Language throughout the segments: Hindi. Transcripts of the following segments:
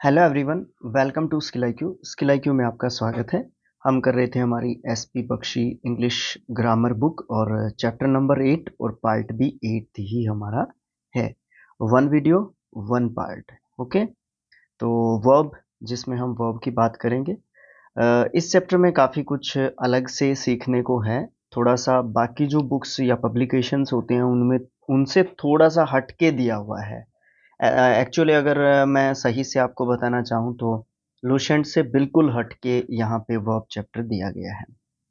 Hello everyone, welcome to skill IQ। Skill IQ में आपका स्वागत है। हम कर रहे थे हमारी SP Bakshi English grammar book और चैप्टर नंबर 8 और पार्ट भी 8 ही हमारा है। One video one part. Okay, तो वर्ब, जिसमें हम वर्ब की बात करेंगे। इस चैप्टर में काफ़ी कुछ अलग से सीखने को है। थोड़ा सा बाकी जो बुक्स या पब्लिकेशंस होते हैं उनमें उनसे थोड़ा सा हट के दिया हुआ है। एक्चुअली अगर मैं सही से आपको बताना चाहूँ तो लुसेंट से बिल्कुल हट के यहाँ पे वर्ब चैप्टर दिया गया है।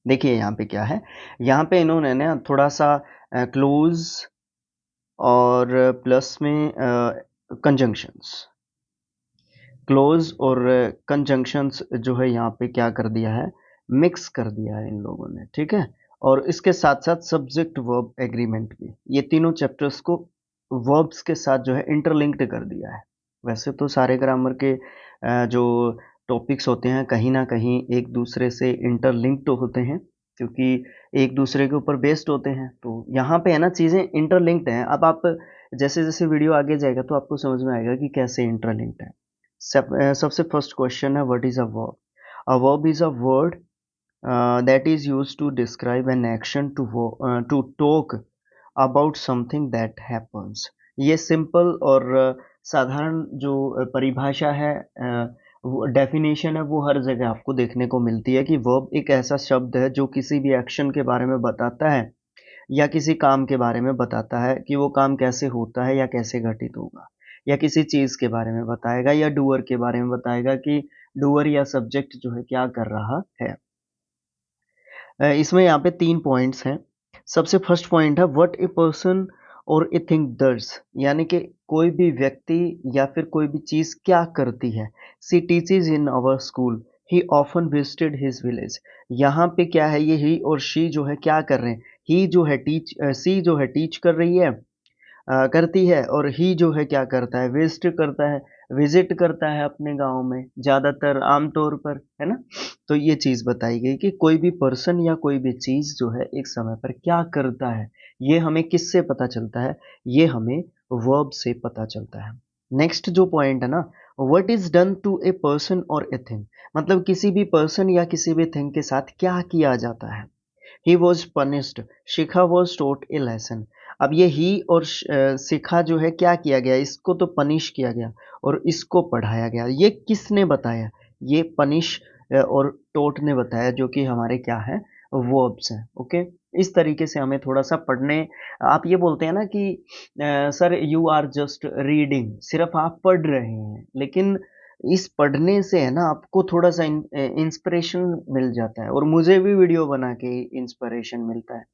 देखिए यहाँ पे क्या है, यहाँ पे इन्होंने ना थोड़ा सा क्लोज और प्लस में कंजंक्शंस, क्लोज और कंजंक्शंस जो है यहाँ पे क्या कर दिया है, मिक्स कर दिया है इन लोगों ने। ठीक है, और इसके साथ साथ सब्जेक्ट वर्ब एग्रीमेंट भी, ये तीनों चैप्टर्स को वर्ब्स के साथ जो है इंटरलिंक्ड कर दिया है। वैसे तो सारे ग्रामर के जो टॉपिक्स होते हैं कहीं ना कहीं एक दूसरे से इंटरलिंक्ड होते हैं, क्योंकि एक दूसरे के ऊपर बेस्ड होते हैं। तो यहाँ पे है ना, चीज़ें इंटरलिंक्ड हैं। अब आप जैसे जैसे वीडियो आगे जाएगा तो आपको समझ में आएगा कि कैसे इंटरलिंक्ड है। सबसे फर्स्ट क्वेश्चन है, what is a verb? A verb is a word that is used to describe an action to talk about something that happens। ये सिंपल और साधारण जो परिभाषा है, डेफिनेशन है, वो हर जगह आपको देखने को मिलती है कि वर्ब एक ऐसा शब्द है जो किसी भी एक्शन के बारे में बताता है या किसी काम के बारे में बताता है कि वो काम कैसे होता है या कैसे घटित होगा, या किसी चीज़ के बारे में बताएगा या डूअर के बारे में बताएगा कि डूअर या सब्जेक्ट जो है क्या कर रहा है। इसमें यहाँ पे 3 पॉइंट्स हैं। सबसे फर्स्ट पॉइंट है, व्हाट ए पर्सन और ए थिंग डज़, यानी कि कोई भी व्यक्ति या फिर कोई भी चीज़ क्या करती है। She teaches in our school, he often visited his village. यहाँ पे क्या है, ये ही और शी जो है क्या कर रहे हैं। ही जो है टीच, सी जो है टीच कर रही है, करती है, और ही जो है क्या करता है, विजिट करता है अपने गाँव में ज़्यादातर आमतौर पर, है ना? तो ये चीज़ बताई गई कि कोई भी पर्सन या कोई भी चीज़ जो है एक समय पर क्या करता है, ये हमें किससे पता चलता है? ये हमें वर्ब से पता चलता है। नेक्स्ट जो पॉइंट है ना, what is done to a person और ए थिंग, मतलब किसी भी पर्सन या किसी भी थिंग के साथ क्या किया जाता है। He was punished, Shikha was taught a lesson. अब ये ही और शिखा जो है क्या किया गया, इसको तो पनिश किया गया और इसको पढ़ाया गया। ये किसने बताया? ये पनिश और टोट ने बताया, जो कि हमारे क्या है, वर्ब्स हैं। ओके, इस तरीके से हमें थोड़ा सा पढ़ने, आप ये बोलते हैं ना कि sir you are just reading, सिर्फ आप पढ़ रहे हैं, लेकिन इस पढ़ने से है ना आपको थोड़ा सा इंस्पिरेशन मिल जाता है, और मुझे भी वीडियो बना के इंस्पिरेशन मिलता है।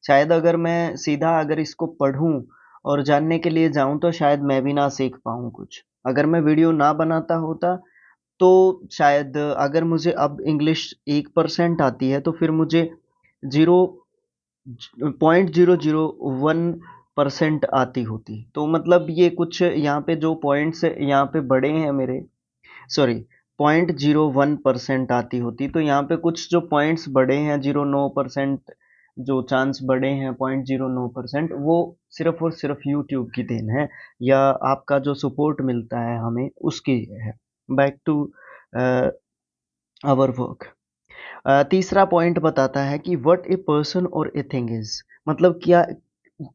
शायद अगर मैं सीधा अगर इसको पढूँ और जानने के लिए जाऊँ तो शायद मैं भी ना सीख पाऊँ कुछ। अगर मैं वीडियो ना बनाता होता तो शायद, अगर मुझे अब इंग्लिश 1% आती है तो फिर मुझे 0.001% आती होती। तो मतलब ये कुछ यहाँ पे जो पॉइंट्स यहाँ पे बड़े हैं मेरे, सॉरी, 0.01% आती होती, तो यहाँ पे कुछ जो पॉइंट्स बढ़े हैं, 0.9% जो चांस बढ़े हैं, 0.09%, वो सिर्फ और सिर्फ यूट्यूब की देन है, या आपका जो सपोर्ट मिलता है हमें उसकी है। Back to our work. तीसरा पॉइंट बताता है कि व्हाट ए पर्सन और ए थिंग इज, मतलब क्या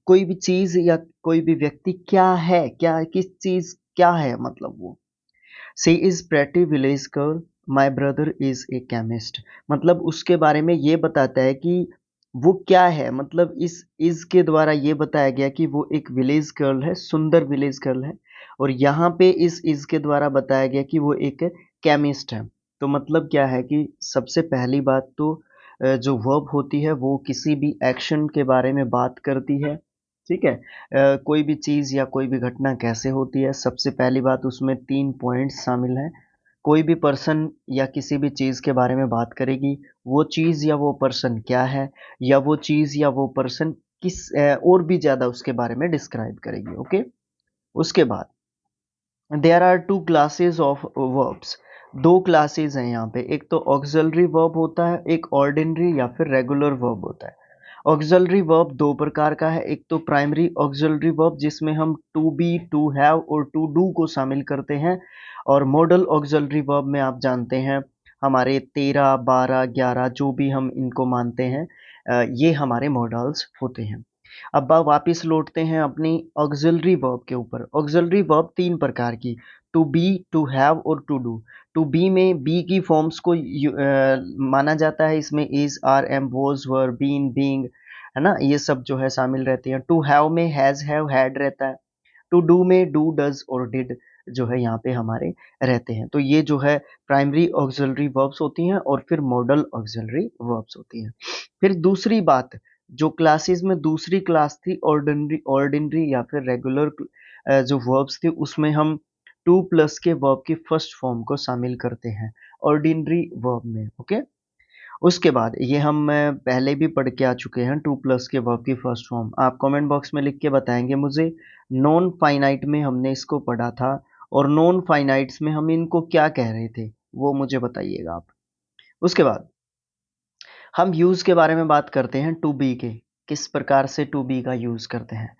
कोई भी चीज या कोई भी व्यक्ति क्या है, क्या किस चीज क्या है, मतलब वो। She is pretty village girl, my brother is a chemist, मतलब उसके बारे में ये बताता है कि वो क्या है, मतलब इस इज़ के द्वारा ये बताया गया कि वो एक विलेज गर्ल है, सुंदर विलेज गर्ल है, और यहाँ पे इस इज़ के द्वारा बताया गया कि वो एक केमिस्ट है। तो मतलब क्या है कि सबसे पहली बात तो जो वर्ब होती है वो किसी भी एक्शन के बारे में बात करती है। ठीक है, कोई भी चीज़ या कोई भी घटना कैसे होती है, सबसे पहली बात उसमें 3 पॉइंट्स शामिल हैं। कोई भी पर्सन या किसी भी चीज़ के बारे में बात करेगी, वो चीज़ या वो पर्सन क्या है, या वो चीज़ या वो पर्सन और भी ज़्यादा उसके बारे में डिस्क्राइब करेगी। ओके, उसके बाद there are 2 classes of verbs, 2 classes हैं यहाँ पे। एक तो ऑक्सिलरी वर्ब होता है, एक ऑर्डिनरी या फिर रेगुलर वर्ब होता है। ऑक्सिलरी वर्ब 2 प्रकार का है, एक तो प्राइमरी ऑक्सिलरी वर्ब जिसमें हम टू बी, टू हैव और टू डू को शामिल करते हैं, और मॉडल ऑक्सिलरी वर्ब में आप जानते हैं हमारे 13, 12, 11 जो भी हम इनको मानते हैं ये हमारे मॉडल्स होते हैं। अब वापिस लौटते हैं अपनी ऑक्सिलरी वर्ब के ऊपर। ऑक्सिलरी वर्ब 3 प्रकार की, टू बी, टू हैव और टू डू। टू बी में बी की फॉर्म्स को माना जाता है, इसमें is, are, am, was, were, been, being, है ना, ये सब जो है शामिल रहती हैं। टू हैव में हैज, हैव, हैड रहता है। टू डू में डू, डज और डिड जो है यहाँ पे हमारे रहते हैं। तो ये जो है प्राइमरी ऑक्सिलरी वर्ब्स होती हैं और फिर मॉडल ऑक्सिलरी वर्ब्स होती हैं। फिर दूसरी बात, जो क्लासेस में दूसरी क्लास थी ऑर्डिनरी या फिर रेगुलर जो वर्ब्स थे उसमें हम टू प्लस के वर्ब की फर्स्ट फॉर्म को शामिल करते हैं ऑर्डिनरी वर्ब में। ओके, उसके बाद ये हम पहले भी पढ़ के आ चुके हैं टू प्लस के वर्ब की फर्स्ट फॉर्म। आप कमेंट बॉक्स में लिख के बताएंगे मुझे नॉन फाइनाइट में हमने इसको पढ़ा था और नॉन फाइनाइट्स में हम इनको क्या कह रहे थे, वो मुझे बताइएगा आप। उसके बाद हम यूज के बारे में बात करते हैं टू बी के, किस प्रकार से टू बी का यूज करते हैं।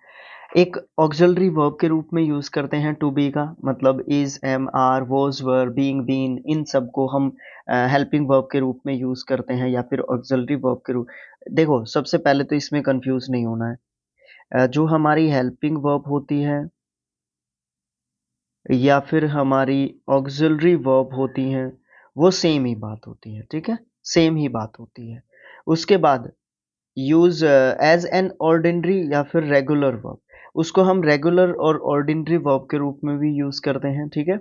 एक ऑक्सिलरी वर्ब के रूप में यूज करते हैं टू बी का, मतलब is, am, are, was, were, being, been, इन सब को हम हेल्पिंग वर्ब के रूप में यूज करते हैं या फिर ऑक्सिलरी वर्ब के रूप। देखो सबसे पहले तो इसमें कंफ्यूज नहीं होना है, जो हमारी हेल्पिंग वर्ब होती है या फिर हमारी ऑक्सिलरी वर्ब होती हैं वो सेम ही बात होती है, ठीक है, सेम ही बात होती है। उसके बाद यूज एज एन ऑर्डिनरी या फिर रेगुलर वर्ब, उसको हम रेगुलर और ऑर्डिनरी वर्ब के रूप में भी यूज करते हैं, ठीक है।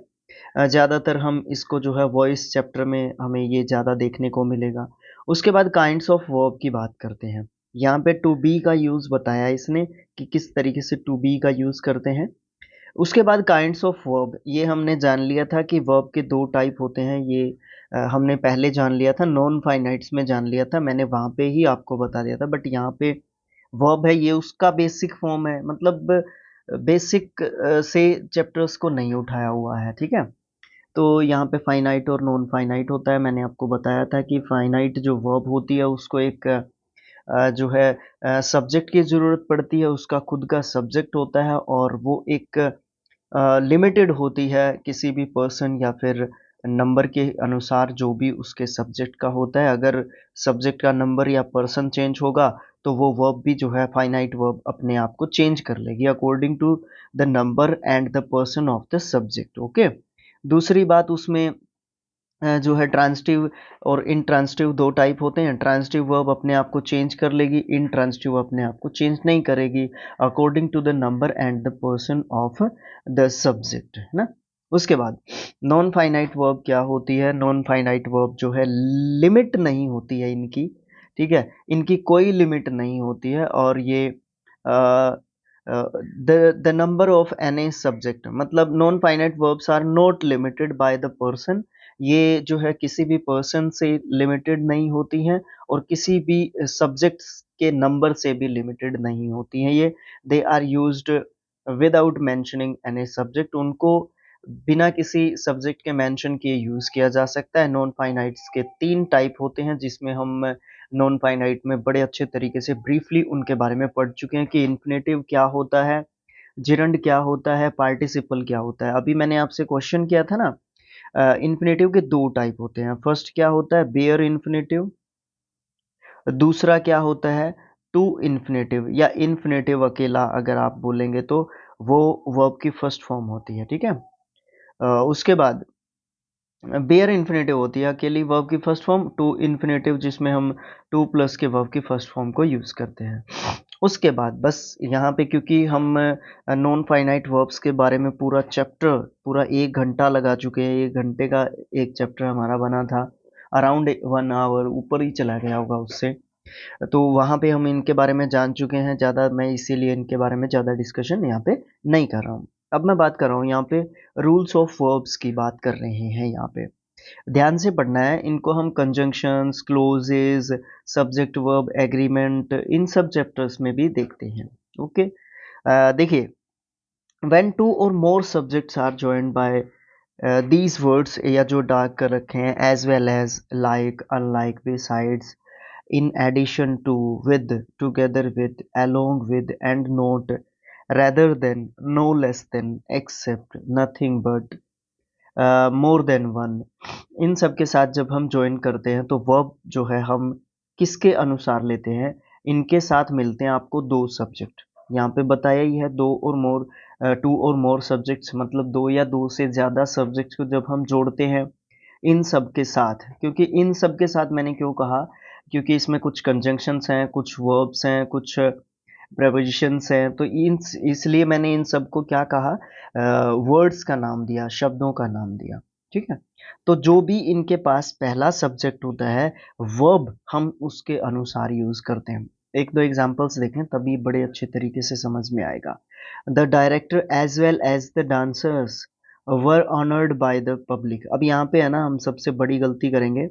ज़्यादातर हम इसको जो है वॉइस चैप्टर में हमें ये ज़्यादा देखने को मिलेगा। उसके बाद काइंड्स ऑफ वर्ब की बात करते हैं। यहाँ पे टू बी का यूज़ बताया इसने कि किस तरीके से टू बी का यूज़ करते हैं। उसके बाद काइंड्स ऑफ वर्ब, ये हमने जान लिया था कि वर्ब के 2 टाइप होते हैं, ये हमने पहले जान लिया था, नॉन फाइनाइट्स में जान लिया था, मैंने वहाँ पे ही आपको बता दिया था। बट यहाँ पे वर्ब है ये उसका बेसिक फॉर्म है, मतलब बेसिक से चैप्टर्स को नहीं उठाया हुआ है, ठीक है। तो यहाँ पे फाइनाइट और नॉन फाइनाइट होता है। मैंने आपको बताया था कि फाइनाइट जो वर्ब होती है उसको एक जो है सब्जेक्ट की ज़रूरत पड़ती है, उसका खुद का सब्जेक्ट होता है और वो एक लिमिटेड होती है किसी भी पर्सन या फिर नंबर के अनुसार जो भी उसके सब्जेक्ट का होता है। अगर सब्जेक्ट का नंबर या पर्सन चेंज होगा तो वो वर्ब भी जो है फाइनाइट वर्ब अपने आप को चेंज कर लेगी according to the number and the person of the subject. Okay, दूसरी बात उसमें जो है ट्रांजिटिव और इनट्रांजिटिव 2 टाइप होते हैं। ट्रांजिटिव वर्ब अपने आप को चेंज कर लेगी, इनट्रांजिटिव अपने आप को चेंज नहीं करेगी according to the number and the person of the subject, है ना। उसके बाद नॉन फाइनाइट वर्ब क्या होती है, नॉन फाइनाइट वर्ब जो है लिमिट नहीं होती है इनकी, ठीक है, इनकी कोई लिमिट नहीं होती है और ये the number of any subject, मतलब non finite verbs are not limited by the person, ये जो है किसी भी पर्सन से लिमिटेड नहीं होती हैं और किसी भी सब्जेक्ट्स के नंबर से भी लिमिटेड नहीं होती हैं। ये they are used without mentioning any subject, उनको बिना किसी सब्जेक्ट के मेंशन किए यूज किया जा सकता है। नॉन फाइनाइट्स के 3 टाइप होते हैं जिसमें हम नॉन फाइनाइट में बड़े अच्छे तरीके से ब्रीफली उनके बारे में पढ़ चुके हैं कि इन्फिनेटिव क्या होता है, जिरंड क्या होता है, पार्टिसिपल क्या होता है। अभी मैंने आपसे क्वेश्चन किया था ना, इन्फिनेटिव के 2 टाइप होते हैं। फर्स्ट क्या होता है, बेयर इन्फिनेटिव, दूसरा क्या होता है टू इन्फिनेटिव या इन्फिनेटिव अकेला अगर आप बोलेंगे तो वो वर्ब की फर्स्ट फॉर्म होती है, ठीक है। उसके बाद बेयर इन्फिनेटिव होती है अकेली वर्ब की फर्स्ट फॉर्म, टू इन्फिनेटिव जिसमें हम टू प्लस के वर्ब की फर्स्ट फॉर्म को यूज करते हैं। उसके बाद बस यहाँ पे क्योंकि हम नॉन फाइनाइट वर्ब्स के बारे में पूरा चैप्टर पूरा 1 घंटा लगा चुके हैं, 1 घंटे का एक चैप्टर हमारा बना था, अराउंड 1 आवर ऊपर ही चला गया होगा उससे, तो वहाँ पे हम इनके बारे में जान चुके हैं ज़्यादा, मैं इसीलिए इनके बारे में ज़्यादा डिस्कशन यहाँ पे नहीं कर रहा हूँ। अब मैं बात कर रहा हूँ यहाँ पे रूल्स ऑफ वर्ब्स की बात कर रहे हैं। यहाँ पे ध्यान से पढ़ना है इनको, हम conjunctions, clauses, subject verb agreement इन सब चैप्टर्स में भी देखते हैं। ओके, देखिए व्हेन टू और more subjects are joined by these words, या जो डार्क कर रखे हैं, as well as, like, unlike, besides, in addition to, with, together with, along with, and not, rather than, no less than, except, nothing but, more than one, इन सब के साथ जब हम ज्वाइन करते हैं तो वर्ब जो है हम किसके अनुसार लेते हैं, इनके साथ मिलते हैं आपको दो सब्जेक्ट। यहाँ पे बताया ही है दो और मोर, टू और मोर सब्जेक्ट्स, मतलब दो या दो से ज़्यादा सब्जेक्ट्स को जब हम जोड़ते हैं इन सब के साथ। क्योंकि इन सब के साथ मैंने क्यों कहा, क्योंकि इसमें कुछ कंजंक्शंस हैं, कुछ वर्ब्स हैं, कुछ प्रेपोजिशंस हैं, तो इन इसलिए मैंने इन सबको क्या कहा, वर्ड्स का नाम दिया, शब्दों का नाम दिया। ठीक है, तो जो भी इनके पास पहला सब्जेक्ट होता है, वर्ब हम उसके अनुसार यूज करते हैं। एक दो एग्जांपल्स देखें तभी बड़े अच्छे तरीके से समझ में आएगा। The director as well as the dancers were honoured by the public. अब यहाँ पे है ना, हम सबसे बड़ी गलती करेंगे,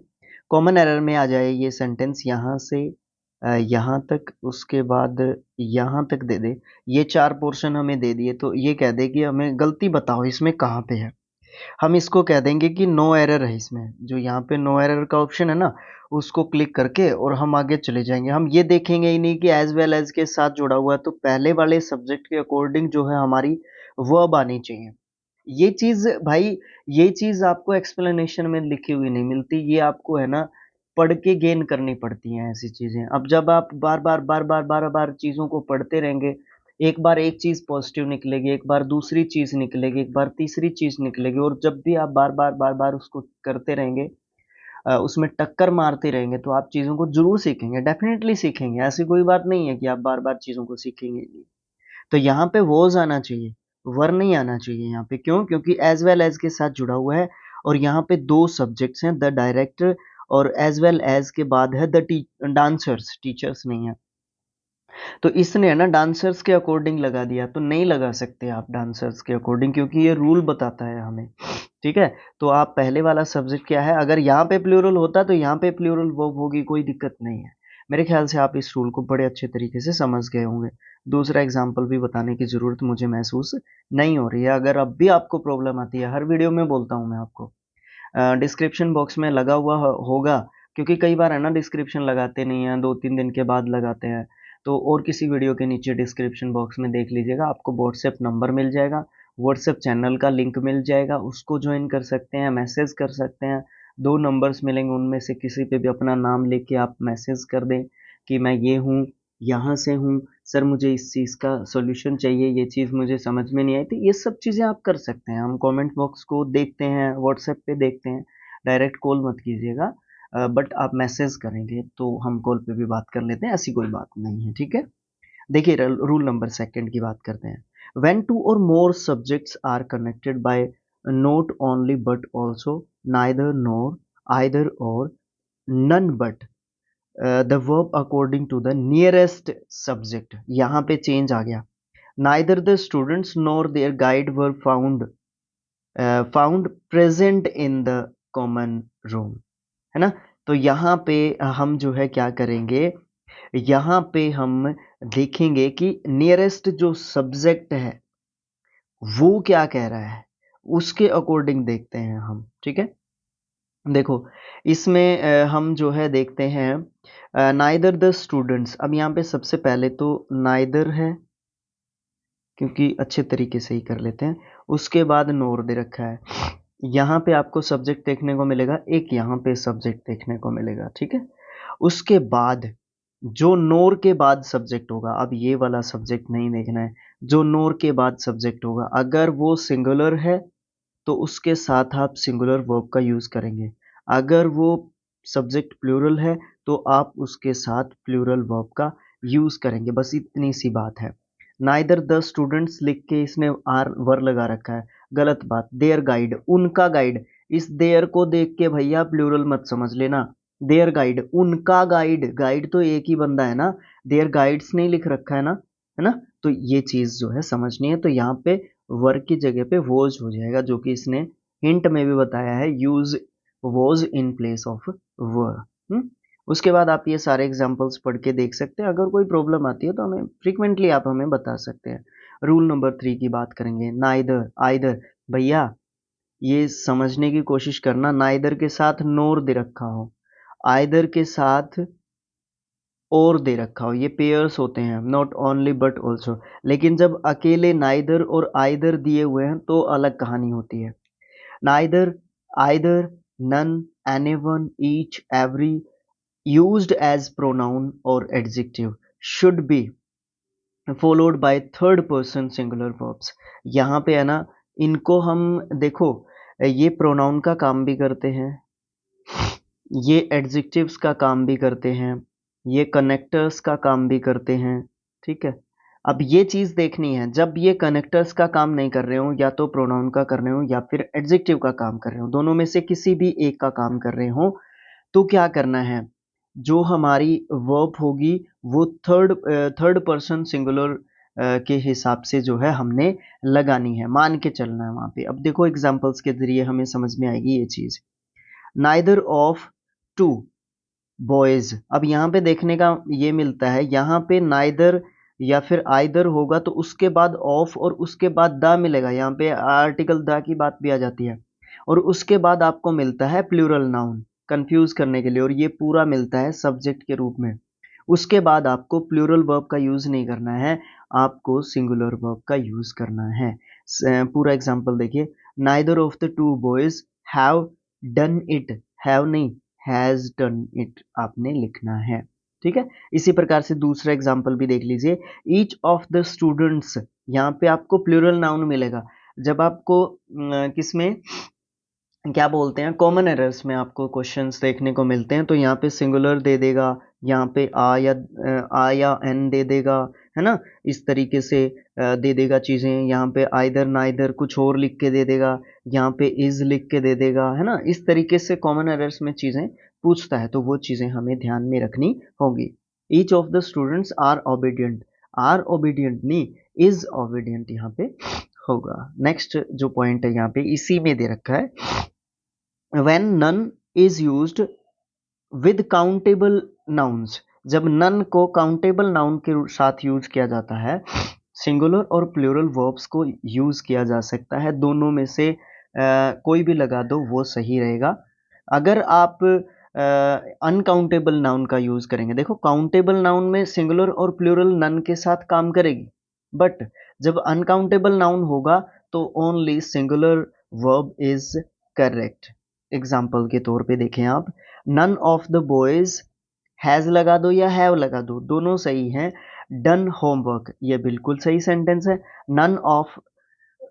कॉमन एरर में आ जाए ये सेंटेंस, यहाँ से यहाँ तक, उसके बाद यहाँ तक दे दे, ये चार पोर्शन हमें दे दिए, तो ये कह दे कि हमें गलती बताओ इसमें कहाँ पे है। हम इसको कह देंगे कि नो एरर है इसमें, जो यहाँ पे नो एरर का ऑप्शन है ना, उसको क्लिक करके और हम आगे चले जाएंगे। हम ये देखेंगे ही नहीं कि एज वेल एज के साथ जुड़ा हुआ है, तो पहले वाले सब्जेक्ट के अकॉर्डिंग जो है हमारी वर्ब आनी चाहिए। ये चीज भाई, ये चीज आपको एक्सप्लेनेशन में लिखी हुई नहीं मिलती, ये आपको है ना पढ़ के गेन करनी पड़ती हैं ऐसी चीजें। अब जब आप बार बार चीजों को पढ़ते रहेंगे, एक बार एक चीज पॉजिटिव निकलेगी, एक बार दूसरी चीज निकलेगी, एक बार तीसरी चीज निकलेगी, और जब भी आप बार बार उसको करते रहेंगे, उसमें टक्कर मारते रहेंगे, तो आप चीजों को जरूर सीखेंगे, डेफिनेटली सीखेंगे। ऐसी कोई बात नहीं है कि आप बार बार चीजों को सीखेंगे नहीं। तो यहाँ पे वॉज आना चाहिए, वर नहीं आना चाहिए यहाँ पे। क्यों? क्योंकि एज वेल एज के साथ जुड़ा हुआ है, और यहाँ पे दो सब्जेक्ट्स हैं, द डायरेक्टर और एज वेल एज के बाद है द डांसर्स, टीचर्स नहीं है। तो इसने है ना डांसर्स के अकॉर्डिंग लगा दिया, तो नहीं लगा सकते आप डांसर्स के अकॉर्डिंग, क्योंकि ये रूल बताता है हमें। ठीक है, तो आप पहले वाला सब्जेक्ट क्या है, अगर यहाँ पे प्लूरल होता तो यहाँ पे प्लूरल वर्ब होगी, कोई दिक्कत नहीं है। मेरे ख्याल से आप इस रूल को बड़े अच्छे तरीके से समझ गए होंगे। दूसरा एग्जाम्पल भी बताने की जरूरत मुझे महसूस नहीं हो रही है। अगर अब भी आपको प्रॉब्लम आती है, हर वीडियो में बोलता हूँ मैं आपको, डिस्क्रिप्शन बॉक्स में लगा हुआ होगा, क्योंकि कई बार है ना डिस्क्रिप्शन लगाते नहीं हैं, 2-3 दिन के बाद लगाते हैं। तो और किसी वीडियो के नीचे डिस्क्रिप्शन बॉक्स में देख लीजिएगा, आपको व्हाट्सएप नंबर मिल जाएगा, व्हाट्सएप चैनल का लिंक मिल जाएगा, उसको ज्वाइन कर सकते हैं, मैसेज कर सकते हैं। दो नंबर्स मिलेंगे, उनमें से किसी पे भी अपना नाम लेके आप मैसेज कर दें कि मैं ये हूँ, यहाँ से हूँ, सर मुझे इस चीज़ का सॉल्यूशन चाहिए, ये चीज़ मुझे समझ में नहीं आई थी। ये सब चीज़ें आप कर सकते हैं। हम कमेंट बॉक्स को देखते हैं, व्हाट्सएप पे देखते हैं, डायरेक्ट कॉल मत कीजिएगा, बट आप मैसेज करेंगे तो हम कॉल पे भी बात कर लेते हैं, ऐसी कोई बात नहीं है। ठीक है, देखिए रूल नंबर सेकंड की बात करते हैं। व्हेन टू और more subjects are connected by not only but also, neither nor, either or, none but, the verb according to the nearest subject. यहाँ पे चेंज आ गया, neither the students nor their guide were found present in the common room, है ना। तो यहाँ पे हम जो है क्या करेंगे, यहाँ पे हम देखेंगे कि नियरेस्ट जो सब्जेक्ट है वो क्या कह रहा है, उसके अकॉर्डिंग देखते हैं हम। ठीक है, देखो इसमें हम जो है देखते हैं नाइदर द स्टूडेंट्स। अब यहाँ पे सबसे पहले तो नाइदर है, क्योंकि अच्छे तरीके से ही कर लेते हैं। उसके बाद नोर दे रखा है, यहाँ पे आपको सब्जेक्ट देखने को मिलेगा, एक यहाँ पे सब्जेक्ट देखने को मिलेगा। ठीक है, उसके बाद जो नोर के बाद सब्जेक्ट होगा, अब ये वाला सब्जेक्ट नहीं देखना है, जो नोर के बाद सब्जेक्ट होगा अगर वो सिंगुलर है तो उसके साथ आप सिंगुलर वर्ब का यूज करेंगे। अगर वो सब्जेक्ट प्लूरल है तो आप उसके साथ प्लूरल वर्ब का यूज करेंगे, बस इतनी सी बात है। नाइदर द स्टूडेंट्स लिख के इसने आर वर लगा रखा है, गलत बात। देयर गाइड, उनका गाइड, इस देयर को देख के भैया प्लूरल मत समझ लेना। देयर गाइड, उनका गाइड, गाइड तो एक ही बंदा है ना, देयर गाइड्स नहीं लिख रखा है ना। तो ये चीज जो है समझनी है। तो यहाँ पे वर्क की जगह पे वॉज हो जाएगा, जो कि इसने हिंट में भी बताया है, use was in place of were. उसके बाद आप ये सारे एग्जांपल्स पढ़ के देख सकते हैं। अगर कोई प्रॉब्लम आती है तो हमें फ्रीक्वेंटली आप हमें बता सकते हैं। रूल नंबर 3 की बात करेंगे, नाइदर आइदर। भैया ये समझने की कोशिश करना, नाइदर के साथ नोर दे रखा हो, आइदर के साथ और दे रखा हो, ये पेयर्स होते हैं, नॉट ओनली बट ऑल्सो। लेकिन जब अकेले नाइदर और आइदर दिए हुए हैं तो अलग कहानी होती है। Neither, either, none, anyone, each, every used as pronoun or adjective should be followed by third person singular verbs। यहाँ पे है ना, इनको हम देखो, ये प्रोनाउन का काम भी करते हैं, ये एडजेक्टिव्स का काम भी करते हैं, ये कनेक्टर्स का काम भी करते हैं। ठीक है, अब ये चीज देखनी है, जब ये कनेक्टर्स का काम नहीं कर रहे हो, या तो प्रोनाउन का कर रहे हो या फिर एडजेक्टिव का काम कर रहे हो, दोनों में से किसी भी एक का काम कर रहे हो, तो क्या करना है, जो हमारी वर्ब होगी वो थर्ड पर्सन सिंगुलर के हिसाब से जो है हमने लगानी है, मान के चलना है वहां पे। अब देखो एग्जांपल्स के जरिए हमें समझ में आएगी ये चीज। नाइदर ऑफ टू बॉयज, अब यहाँ पे देखने का ये मिलता है, यहाँ पे नाइदर या फिर आइदर होगा तो उसके बाद ऑफ और उसके बाद द मिलेगा, यहाँ पे आर्टिकल द की बात भी आ जाती है, और उसके बाद आपको मिलता है प्लूरल नाउन, कंफ्यूज करने के लिए, और ये पूरा मिलता है सब्जेक्ट के रूप में। उसके बाद आपको प्लूरल वर्ब का यूज नहीं करना है, आपको सिंगुलर वर्ब का यूज करना है। पूरा एग्जांपल देखिए, neither of the two boys have done it, have नहीं हैज डन इट आपने लिखना है। ठीक है, इसी प्रकार से दूसरा एग्जांपल भी देख लीजिए, ईच ऑफ द स्टूडेंट्स, यहाँ पे आपको प्लूरल नाउन मिलेगा। जब आपको किसमें क्या बोलते हैं, कॉमन एरर्स में आपको क्वेश्चंस देखने को मिलते हैं, तो यहाँ पे सिंगुलर दे देगा, यहाँ पे आ या एन दे देगा, है ना, इस तरीके से दे देगा चीजें, यहाँ पे आइदर नाइदर कुछ और लिख के दे देगा, यहाँ पे इज लिख के दे देगा, है ना, इस तरीके से कॉमन एरर्स में चीजें पूछता है, तो वो चीजें हमें ध्यान में रखनी होगी। Each of the students are obedient नहीं, इज ओबीडियंट यहाँ पे होगा। नेक्स्ट जो पॉइंट है यहाँ पे इसी में दे रखा है, when none is used with countable nouns, जब none को काउंटेबल नाउन के साथ यूज किया जाता है, सिंगुलर और प्लूरल वर्ब्स को यूज किया जा सकता है, दोनों में से कोई भी लगा दो वो सही रहेगा। अगर आप अनकाउंटेबल नाउन का यूज करेंगे, देखो काउंटेबल नाउन में सिंगुलर और प्लूरल नन के साथ काम करेगी, बट जब अनकाउंटेबल नाउन होगा तो only singular verb is correct. Example के तौर पे देखें आप, none of the boys, has लगा दो या हैव लगा दो, दोनों सही हैं। डन होमवर्क, ये बिल्कुल सही सेंटेंस है। None of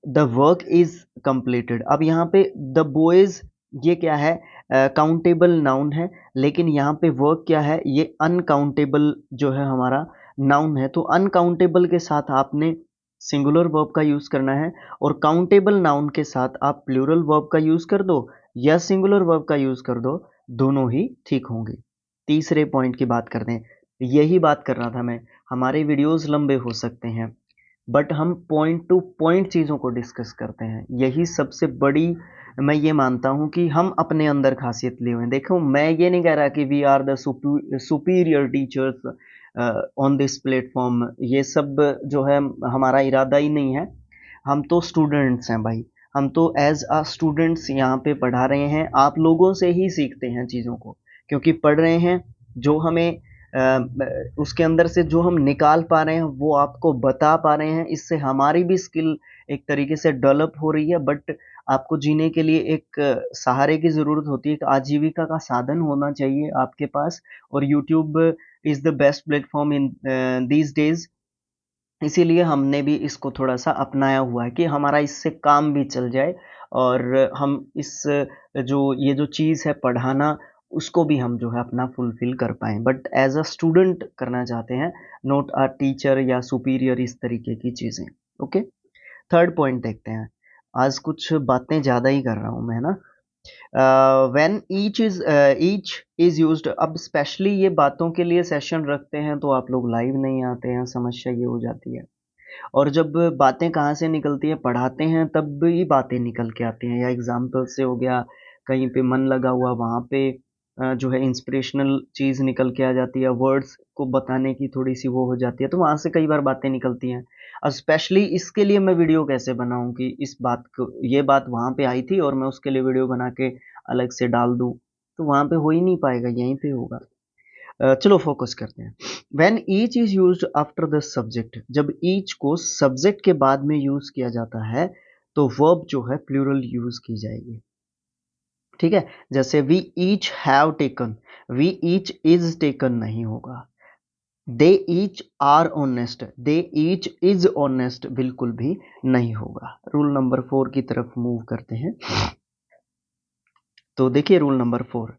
the work is completed, अब यहाँ पे द बॉयज ये क्या है, काउंटेबल नाउन है, लेकिन यहाँ पे वर्क क्या है, ये अनकाउंटेबल जो है हमारा नाउन है, तो अनकाउंटेबल के साथ आपने सिंगुलर वर्ब का यूज करना है, और काउंटेबल नाउन के साथ आप प्लूरल वर्ब का यूज कर दो या सिंगुलर वर्ब का यूज कर दो, दोनों ही ठीक होंगे। तीसरे पॉइंट की बात करते हैं, यही बात कर रहा था मैं, हमारे वीडियोस लंबे हो सकते हैं बट हम पॉइंट टू पॉइंट चीज़ों को डिस्कस करते हैं, यही सबसे बड़ी मैं ये मानता हूँ कि हम अपने अंदर खासियत लिए हुए हैं। देखो मैं ये नहीं कह रहा कि we are the superior teachers on this platform, ये सब जो है हमारा इरादा ही नहीं है, हम तो स्टूडेंट्स हैं भाई, हम तो एज अ स्टूडेंट्स यहाँ पे पढ़ा रहे हैं, आप लोगों से ही सीखते हैं चीज़ों को, क्योंकि पढ़ रहे हैं, जो हमें उसके अंदर से जो हम निकाल पा रहे हैं वो आपको बता पा रहे हैं, इससे हमारी भी स्किल एक तरीके से डेवलप हो रही है। बट आपको जीने के लिए एक सहारे की ज़रूरत होती है, एक आजीविका का साधन होना चाहिए आपके पास, और YouTube is the best platform in these days, इसीलिए हमने भी इसको थोड़ा सा अपनाया हुआ है कि हमारा इससे काम भी चल जाए, और हम इस ये जो चीज़ है पढ़ाना, उसको भी हम जो है अपना फुलफिल कर पाएँ, बट एज अ स्टूडेंट करना चाहते हैं, नॉट अ टीचर या सुपीरियर, इस तरीके की चीज़ें। ओके, थर्ड पॉइंट देखते हैं, आज कुछ बातें ज़्यादा ही कर रहा हूँ मैं, है ना। व्हेन ईच इज यूज्ड, अब स्पेशली ये बातों के लिए सेशन रखते हैं तो आप लोग लाइव नहीं आते हैं, समस्या ये हो जाती है, और जब बातें कहाँ से निकलती है, पढ़ाते हैं तब भी बातें निकल के आती हैं, या एग्जाम्पल से हो गया, कहीं पे मन लगा हुआ वहाँ पे जो है इंस्पिरेशनल चीज़ निकल के आ जाती है, वर्ड्स को बताने की थोड़ी सी वो हो जाती है, तो वहाँ से कई बार बातें निकलती हैं। अब स्पेशली इसके लिए मैं वीडियो कैसे बनाऊँ कि इस बात को, ये बात वहाँ पे आई थी और मैं उसके लिए वीडियो बना के अलग से डाल दूँ, तो वहाँ पे हो ही नहीं पाएगा, यहीं पे होगा। चलो फोकस करते हैं। When each is used after the subject, जब each को सब्जेक्ट के बाद में यूज किया जाता है तो वर्ब जो है प्लूरल यूज की जाएगी। ठीक है, जैसे we each have taken, we each is taken नहीं होगा। They each are honest, they each is honest बिल्कुल भी नहीं होगा। रूल नंबर 4 की तरफ मूव करते हैं। तो देखिए rule number 4,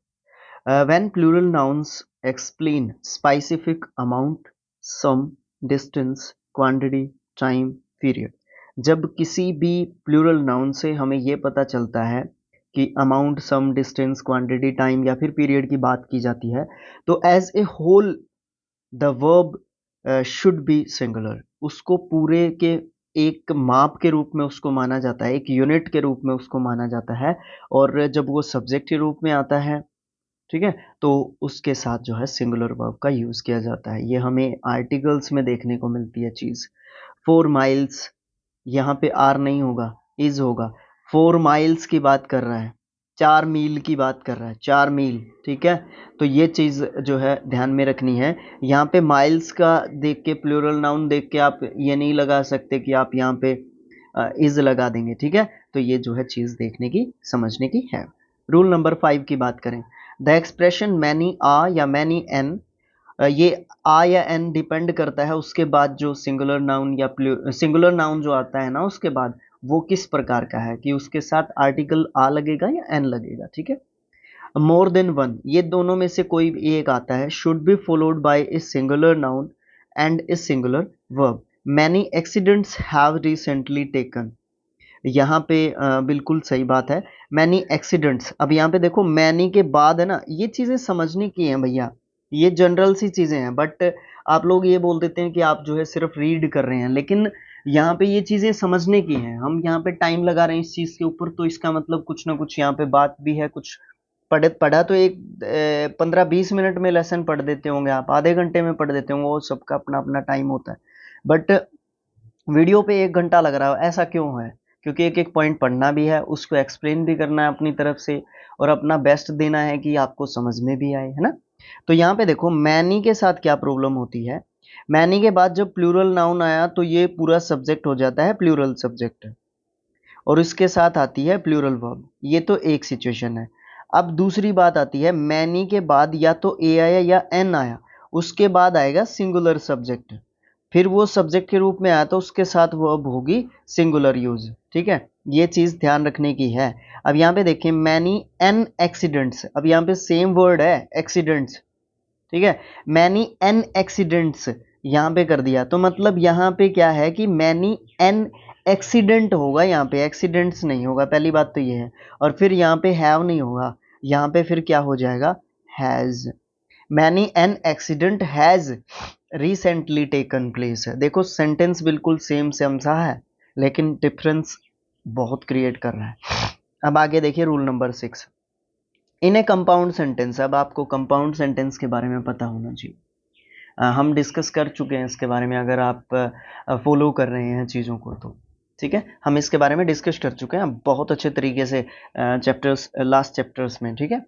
when plural nouns explain specific amount, sum, distance, quantity, time, period. जब किसी भी प्लूरल नाउन से हमें यह पता चलता है कि amount, sum, distance, quantity, time या फिर पीरियड की बात की जाती है, तो as a whole the verb should be singular. उसको पूरे के एक माप के रूप में उसको माना जाता है, एक यूनिट के रूप में उसको माना जाता है। और जब वो सब्जेक्ट के रूप में आता है, ठीक है, तो उसके साथ जो है सिंगुलर वर्ब का यूज किया जाता है। ये हमें आर्टिकल्स में देखने को मिलती है चीज। 4 माइल्स, यहाँ पे आर नहीं होगा, इज होगा। 4 माइल्स की बात कर रहा है, 4 मील की बात कर रहा है, 4 मील। ठीक है, तो ये चीज़ जो है ध्यान में रखनी है। यहाँ पे माइल्स का देख के, प्लूरल नाउन देख के आप ये नहीं लगा सकते कि आप यहाँ पे इज लगा देंगे। ठीक है, तो ये जो है चीज़ देखने की, समझने की है। रूल नंबर 5 की बात करें, द एक्सप्रेशन मैनी आ या मैनी एन, ये आ या एन डिपेंड करता है उसके बाद जो सिंगुलर नाउन या सिंगुलर नाउन जो आता है ना उसके बाद, वो किस प्रकार का है, कि उसके साथ आर्टिकल आ लगेगा या एन लगेगा। ठीक है, मोर देन वन, ये दोनों में से कोई एक आता है, should be followed by a singular noun and a singular verb. Many accidents have recently taken, यहाँ पे बिल्कुल सही बात है। मैनी एक्सीडेंट्स, अब यहाँ पे देखो मैनी के बाद है ना, ये चीज़ें समझने की हैं भैया, ये जनरल सी चीज़ें हैं। बट आप लोग ये बोल देते हैं कि आप जो है सिर्फ रीड कर रहे हैं, लेकिन यहाँ पे ये चीज़ें समझने की हैं। हम यहाँ पे टाइम लगा रहे हैं इस चीज़ के ऊपर, तो इसका मतलब कुछ ना कुछ यहाँ पे बात भी है। कुछ पढ़ा तो एक 15-20 मिनट में लेसन पढ़ देते होंगे आप, आधे घंटे में पढ़ देते होंगे, वो सबका अपना अपना टाइम होता है। बट वीडियो पे 1 घंटा लग रहा है, ऐसा क्यों है? क्योंकि एक एक पॉइंट पढ़ना भी है, उसको एक्सप्लेन भी करना है अपनी तरफ से, और अपना बेस्ट देना है कि आपको समझ में भी आए, है ना। तो यहाँ पे देखो मैनी के साथ क्या प्रॉब्लम होती है। मैनी के बाद जब प्लूरल नाउन आया तो ये पूरा सब्जेक्ट हो जाता है प्लूरल सब्जेक्ट, और इसके साथ आती है प्लूरल वर्ब। ये तो एक सिचुएशन है। अब दूसरी बात आती है, मैनी के बाद या तो ए आया या एन आया, उसके बाद आएगा सिंगुलर सब्जेक्ट, फिर वो सब्जेक्ट के रूप में आया तो उसके साथ वर्ब होगी सिंगुलर यूज। ठीक है, ये चीज ध्यान रखने की है। अब यहाँ पे देखिए मैनी एन एक्सीडेंट्स, अब यहाँ पे सेम वर्ड है एक्सीडेंट्स। ठीक है, मैनी एन एक्सीडेंट्स यहाँ पे कर दिया, तो मतलब यहाँ पे क्या है कि मैनी एन एक्सीडेंट होगा, यहाँ पे एक्सीडेंट्स नहीं होगा, पहली बात तो ये है। और फिर यहाँ पे हैव नहीं होगा, यहाँ पे फिर क्या हो जाएगा, has. Many an accident has recently taken place है। देखो सेंटेंस बिल्कुल सेम सेम सा है, लेकिन डिफरेंस बहुत क्रिएट कर रहा है। अब आगे देखिए रूल नंबर 6, इन ए कंपाउंड सेंटेंस। अब आपको कंपाउंड सेंटेंस के बारे में पता होना चाहिए। हम डिस्कस कर चुके हैं इसके बारे में, अगर आप फॉलो कर रहे हैं चीज़ों को तो। ठीक है, हम इसके बारे में डिस्कस कर चुके हैं बहुत अच्छे तरीके से चैप्टर्स, लास्ट चैप्टर्स में। ठीक है,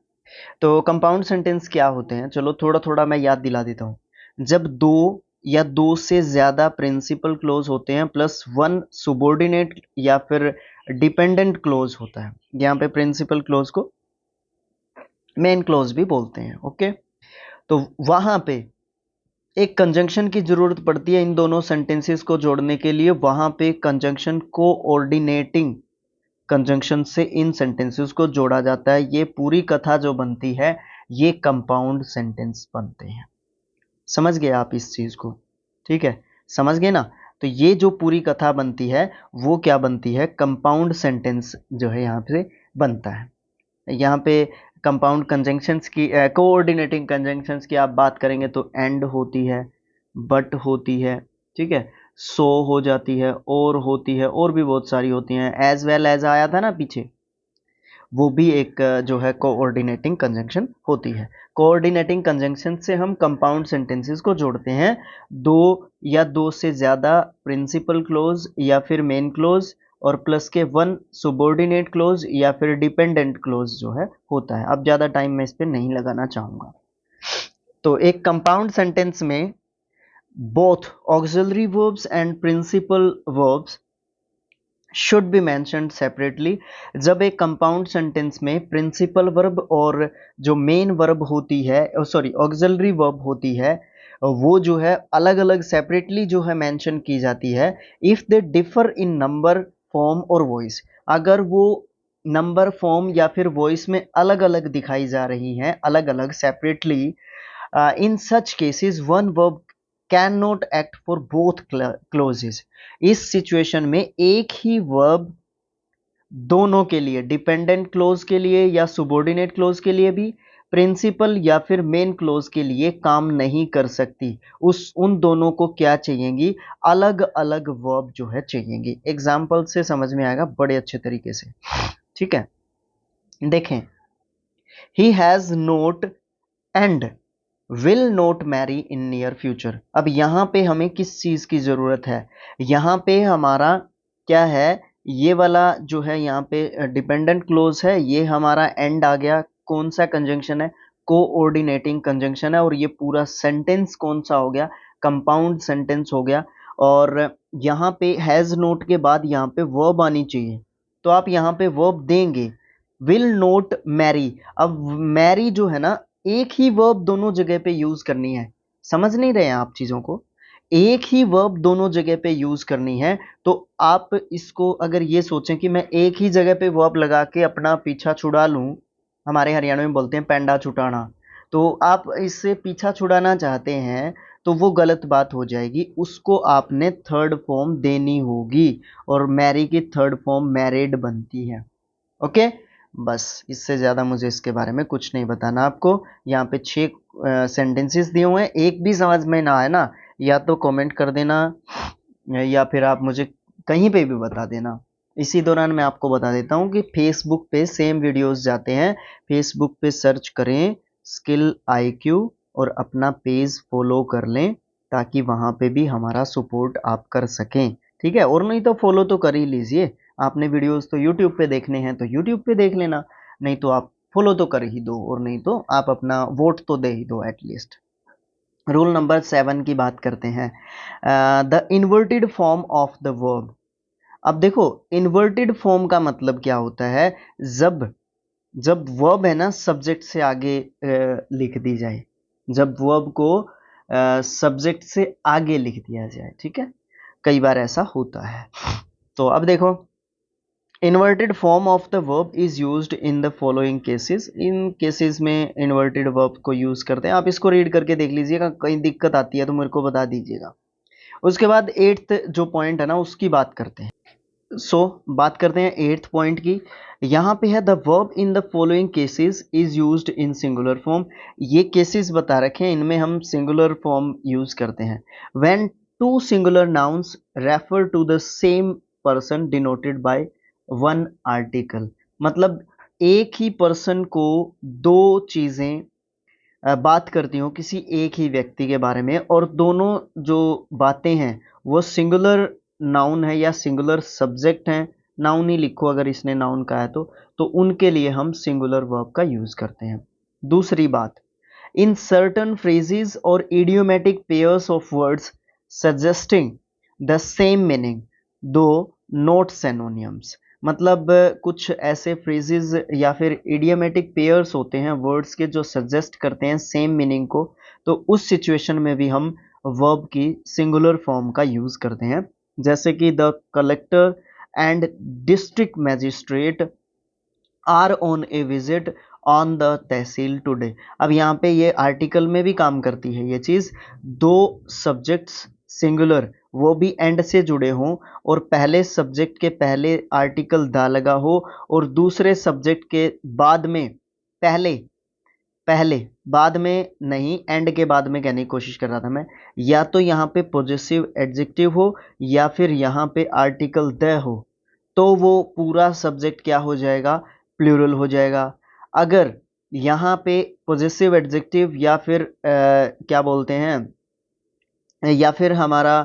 तो कंपाउंड सेंटेंस क्या होते हैं, चलो थोड़ा थोड़ा मैं याद दिला देता हूँ। जब दो या दो से ज़्यादा प्रिंसिपल क्लोज होते हैं प्लस वन सुबॉर्डिनेट या फिर डिपेंडेंट क्लोज होता है। यहाँ पे प्रिंसिपल क्लोज को मेन क्लोज भी बोलते हैं। ओके, तो वहाँ पे एक कंजंक्शन की जरूरत पड़ती है इन दोनों सेंटेंसेस को जोड़ने के लिए। वहाँ पे कंजंक्शन कोऑर्डिनेटिंग कंजंक्शन से इन सेंटेंसेस को जोड़ा जाता है। ये पूरी कथा जो बनती है, ये कंपाउंड सेंटेंस बनते हैं। समझ गए आप इस चीज को? ठीक है, समझ गए ना। तो ये जो पूरी कथा बनती है वो क्या बनती है, कंपाउंड सेंटेंस जो है यहाँ पे बनता है। यहाँ पे कंपाउंड कंजंक्शंस की, कोऑर्डिनेटिंग कंजंक्शंस की आप बात करेंगे तो एंड होती है, बट होती है, ठीक है, सो हो जाती है, और होती है, और भी बहुत सारी होती हैं। एज वेल एज आया था ना पीछे, वो भी एक जो है कोऑर्डिनेटिंग कंजंक्शन होती है। कोऑर्डिनेटिंग कंजंक्शन से हम कंपाउंड सेंटेंसेस को जोड़ते हैं। दो या दो से ज़्यादा प्रिंसिपल क्लोज या फिर मेन क्लोज, और प्लस के वन सुबॉर्डिनेट क्लोज या फिर डिपेंडेंट क्लोज जो है होता है। अब ज़्यादा टाइम मैं इस पर नहीं लगाना चाहूँगा। तो एक कंपाउंड सेंटेंस में both auxiliary verbs and principal verbs should be mentioned separately. जब एक कंपाउंड सेंटेंस में प्रिंसिपल वर्ब और जो मेन वर्ब होती है, सॉरी ऑक्सिलरी वर्ब होती है, वो जो है अलग अलग सेपरेटली जो है मेंशन की जाती है। If they differ in number, form और वॉइस, अगर वो नंबर, फॉर्म या फिर वॉइस में अलग अलग दिखाई जा रही हैं, अलग अलग separately, in such cases one verb cannot act for both clauses. इस सिचुएशन में एक ही वर्ब दोनों के लिए, डिपेंडेंट क्लोज के लिए या सुबॉर्डिनेट क्लोज के लिए भी, प्रिंसिपल या फिर मेन क्लोज के लिए काम नहीं कर सकती। उन दोनों को क्या चाहिएगी, अलग अलग वर्ब जो है चाहिएगी। एग्जाम्पल से समझ में आएगा बड़े अच्छे तरीके से, ठीक है। देखें, he has note and will not marry in near future. अब यहाँ पे हमें किस चीज की जरूरत है, यहाँ पे हमारा क्या है, ये वाला जो है यहाँ पे डिपेंडेंट क्लोज है, ये हमारा एंड आ गया। कौन सा कंजंक्शन है, कोऑर्डिनेटिंग कंजंक्शन है। और ये पूरा सेंटेंस कौन सा हो गया, कंपाउंड सेंटेंस हो गया। और यहाँ पे हैज नोट के बाद यहाँ पे वर्ब आनी चाहिए, तो आप यहाँ पे वर्ब देंगे, विल नॉट मैरी। अब मैरी जो है ना, एक ही वर्ब दोनों जगह पे यूज करनी है। समझ नहीं रहे हैं आप चीजों को, एक ही वर्ब दोनों जगह पे यूज करनी है। तो आप इसको अगर ये सोचें कि मैं एक ही जगह पे वर्ब लगा के अपना पीछा छुड़ा लूं, हमारे हरियाणा में बोलते हैं पेंडा छुटाना, तो आप इससे पीछा छुड़ाना चाहते हैं तो वो गलत बात हो जाएगी। उसको आपने थर्ड फॉर्म देनी होगी, और मैरी की थर्ड फॉर्म मैरिड बनती है। ओके, बस इससे ज़्यादा मुझे इसके बारे में कुछ नहीं बताना आपको। यहाँ पे 6 सेंटेंसेस दिए हुए हैं, एक भी समझ में ना आए ना, या तो कमेंट कर देना या फिर आप मुझे कहीं पे भी बता देना। इसी दौरान मैं आपको बता देता हूँ कि फेसबुक पे सेम वीडियोस जाते हैं, फेसबुक पे सर्च करें स्किल IQ और अपना पेज फॉलो कर लें, ताकि वहाँ पे भी हमारा सपोर्ट आप कर सकें, ठीक है। और नहीं तो फॉलो तो कर ही लीजिए, आपने वीडियोस तो यूट्यूब पे देखने हैं तो यूट्यूब पे देख लेना, नहीं तो आप फॉलो तो कर ही दो, और नहीं तो आप अपना वोट तो दे ही दो एटलीस्ट। रूल नंबर 7 की बात करते हैं, the inverted form of the verb. अब देखो, इन्वर्टेड फॉर्म का मतलब क्या होता है, जब जब वर्ब है ना सब्जेक्ट से आगे लिख दी जाए, जब वर्ब को सब्जेक्ट से आगे लिख दिया जाए, ठीक है, कई बार ऐसा होता है। तो अब देखो, inverted form of the verb is used in the following cases. In cases में इन्वर्टेड वर्ब को यूज करते हैं। आप इसको रीड करके देख लीजिएगा, कहीं दिक्कत आती है तो मेरे को बता दीजिएगा। उसके बाद 8th जो पॉइंट है ना उसकी बात करते हैं। बात करते हैं 8th पॉइंट की। यहाँ पे है the verb in the following cases is used in singular form. ये केसेस बता रखे हैं, इनमें हम सिंगुलर फॉर्म यूज करते हैं। When two singular nouns refer to the same person denoted by one article. मतलब एक ही पर्सन को दो चीजें बात करती हूँ किसी एक ही व्यक्ति के बारे में, और दोनों जो बातें हैं वो सिंगुलर नाउन है या सिंगुलर सब्जेक्ट हैं, नाउन ही लिखो अगर इसने नाउन का है तो उनके लिए हम सिंगुलर वर्ब का यूज करते हैं। दूसरी बात, इन सर्टन फ्रेजेस और idiomatic pairs of words suggesting the same meaning दो नॉट सिनोनिम्स। मतलब कुछ ऐसे फ्रेजेस या फिर इडियोमेटिक पेयर्स होते हैं वर्ड्स के जो सजेस्ट करते हैं सेम मीनिंग को, तो उस सिचुएशन में भी हम वर्ब की सिंगुलर फॉर्म का यूज करते हैं। जैसे कि the collector and district magistrate are on a visit on the tehsil today. अब यहाँ पे ये आर्टिकल में भी काम करती है ये चीज, दो सब्जेक्ट्स सिंगुलर वो भी एंड से जुड़े हों, और पहले सब्जेक्ट के पहले आर्टिकल दा लगा हो, और दूसरे सब्जेक्ट के बाद में पहले पहले बाद में नहीं, एंड के बाद में कहने की कोशिश कर रहा था मैं, या तो यहाँ पे पॉजेसिव एडजेक्टिव हो या फिर यहाँ पे आर्टिकल द हो, तो वो पूरा सब्जेक्ट क्या हो जाएगा, प्लूरल हो जाएगा। अगर यहाँ पे पॉजेसिव एडजेक्टिव या फिर क्या बोलते हैं, या फिर हमारा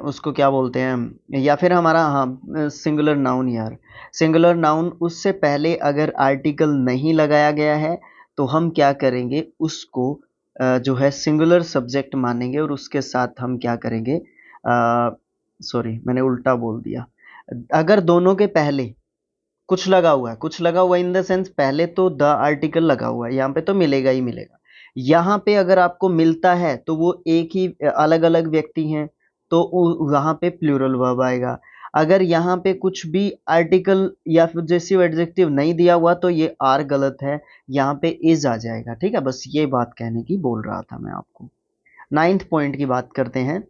उसको क्या बोलते हैं, या फिर हमारा हाँ सिंगुलर नाउन, यार सिंगुलर नाउन, उससे पहले अगर आर्टिकल नहीं लगाया गया है तो हम क्या करेंगे, उसको जो है सिंगुलर सब्जेक्ट मानेंगे, और उसके साथ हम क्या करेंगे, सॉरी मैंने उल्टा बोल दिया, अगर दोनों के पहले कुछ लगा हुआ है, कुछ लगा हुआ इन द सेंस पहले तो द आर्टिकल लगा हुआ है, यहाँ पे तो मिलेगा ही मिलेगा। यहाँ पे अगर आपको मिलता है तो वो एक ही अलग अलग व्यक्ति हैं, तो वहां पे प्लूरल वर्ब आएगा। अगर यहाँ पे कुछ भी आर्टिकल या पजेसिव एडजेक्टिव नहीं दिया हुआ तो ये आर गलत है, यहाँ पे इज आ जाएगा। ठीक है, बस ये बात कहने की बोल रहा था मैं आपको। 9th पॉइंट की बात करते हैं,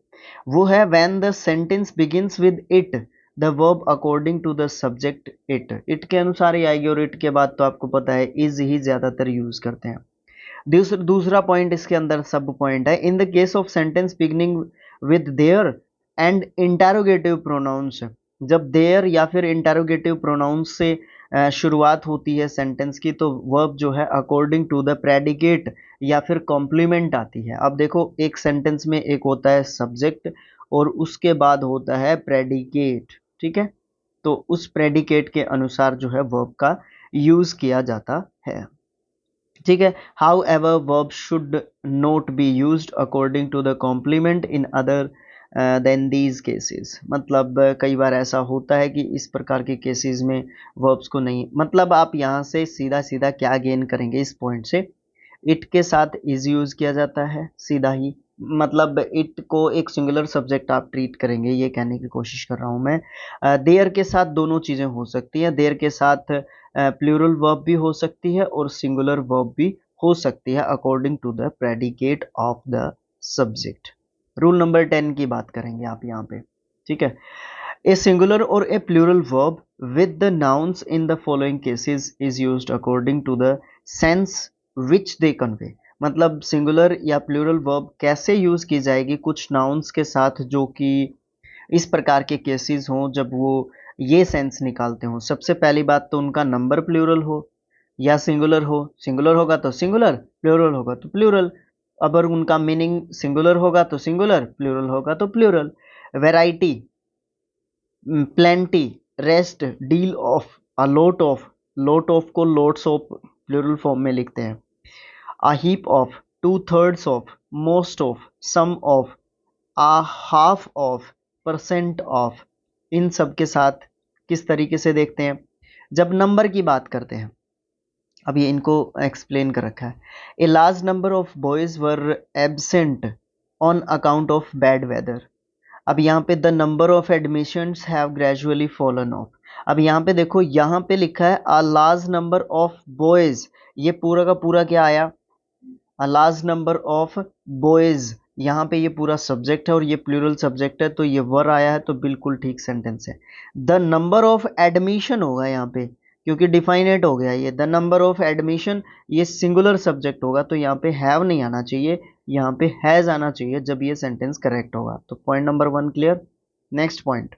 वो है when the sentence begins with it the verb according to the subject it के अनुसार ही आएगी, और इट के बाद तो आपको पता है इज ही ज्यादातर यूज करते हैं। दूसरा पॉइंट इसके अंदर सब पॉइंट है, in the case of sentence beginning with their and interrogative pronounce, जब देयर या फिर इंटेरोगेटिव प्रोनाउंस से शुरुआत होती है सेंटेंस की, तो वर्ब जो है अकॉर्डिंग टू द प्रेडिकेट या फिर कॉम्प्लीमेंट आती है। अब देखो, एक सेंटेंस में एक होता है सब्जेक्ट और उसके बाद होता है प्रेडिकेट। ठीक है, तो उस प्रेडिकेट के अनुसार जो है वर्ब का यूज किया जाता है। ठीक है, however verb should not be used according to the complement in other than these cases. मतलब कई बार ऐसा होता है कि इस प्रकार के केसेस में वर्ब्स को नहीं, मतलब आप यहाँ से सीधा सीधा क्या गेन करेंगे इस पॉइंट से, इट के साथ इज यूज किया जाता है सीधा ही, मतलब इट को एक सिंगुलर सब्जेक्ट आप ट्रीट करेंगे, ये कहने की कोशिश कर रहा हूं मैं। देयर के साथ दोनों चीजें हो सकती हैं, देयर के साथ प्लूरल वर्ब भी हो सकती है और सिंगुलर वर्ब भी हो सकती है according to the predicate of the subject. Rule number 10 की बात करेंगे आप यहाँ पे। ठीक है, ए सिंगुलर और a plural verb with the nouns in the following cases is used according to the sense which they convey। मतलब सिंगुलर या प्लूरल वर्ब कैसे यूज की जाएगी कुछ नाउन्स के साथ जो कि इस प्रकार के केसेस हों जब वो ये सेंस निकालते हों। सबसे पहली बात तो उनका नंबर प्लूरल हो या सिंगुलर हो, सिंगुलर होगा तो सिंगुलर, प्लूरल होगा तो प्लूरल। अगर उनका मीनिंग सिंगुलर होगा तो सिंगुलर, प्लूरल होगा तो plural. Variety, plenty, rest, deal of, a lot of, lot of को लॉट्स ऑफ प्लूरल फॉर्म में लिखते हैं। A heap of, two thirds of, most of, some of, a half of, percent of, इन सब के साथ किस तरीके से देखते हैं जब नंबर की बात करते हैं। अब ये इनको एक्सप्लेन कर रखा है। A large number of boys were absent on account of bad weather. अब यहाँ पे the number of admissions have gradually fallen off. अब यहाँ पे देखो, यहाँ पे लिखा है a large number of boys, ये पूरा का पूरा क्या आया, a large number of boys. यहाँ पे ये पूरा सब्जेक्ट है और ये प्लूरल सब्जेक्ट है, तो ये वर आया है, तो बिल्कुल ठीक सेंटेंस है। द नंबर ऑफ एडमिशन होगा यहाँ पे, क्योंकि डिफाइनेट हो गया ये। द नंबर ऑफ एडमिशन ये सिंगुलर सब्जेक्ट होगा, तो यहाँ पे हैव नहीं आना चाहिए, यहाँ पे हैज आना चाहिए जब ये सेंटेंस करेक्ट होगा। तो point number 1 clear. Next point,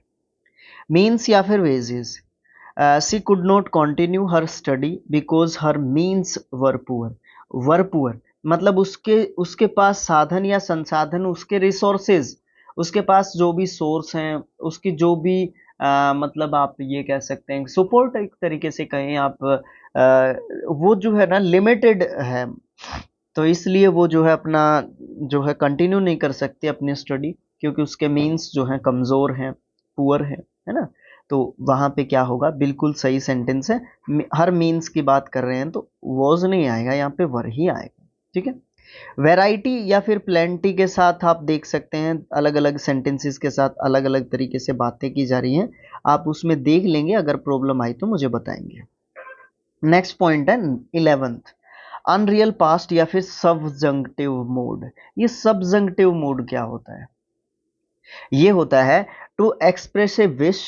means या फिर wages. She could not continue her study because her means were poor. Were poor मतलब उसके उसके पास साधन या संसाधन, उसके रिसोर्सेज, उसके पास जो भी सोर्स हैं, उसकी जो भी मतलब आप ये कह सकते हैं सपोर्ट, एक तरीके से कहें आप, वो जो है ना लिमिटेड है, तो इसलिए वो जो है अपना जो है कंटिन्यू नहीं कर सकती अपनी स्टडी, क्योंकि उसके मीन्स जो है कमज़ोर हैं, पुअर है ना। तो वहाँ पे क्या होगा, बिल्कुल सही सेंटेंस है। हर मीन्स की बात कर रहे हैं तो वॉज नहीं आएगा, यहाँ पे वर ही आएगा। ठीक है, वैरायटी या फिर प्लेंटी के साथ आप देख सकते हैं अलग अलग सेंटेंसेस के साथ अलग अलग तरीके से बातें की जा रही हैं, आप उसमें देख लेंगे, अगर प्रॉब्लम आई तो मुझे बताएंगे। नेक्स्ट पॉइंट है 11th, अनरियल पास्ट या फिर सबजंक्टिव मोड। ये सबजंक्टिव मोड क्या होता है, ये होता है to express a wish,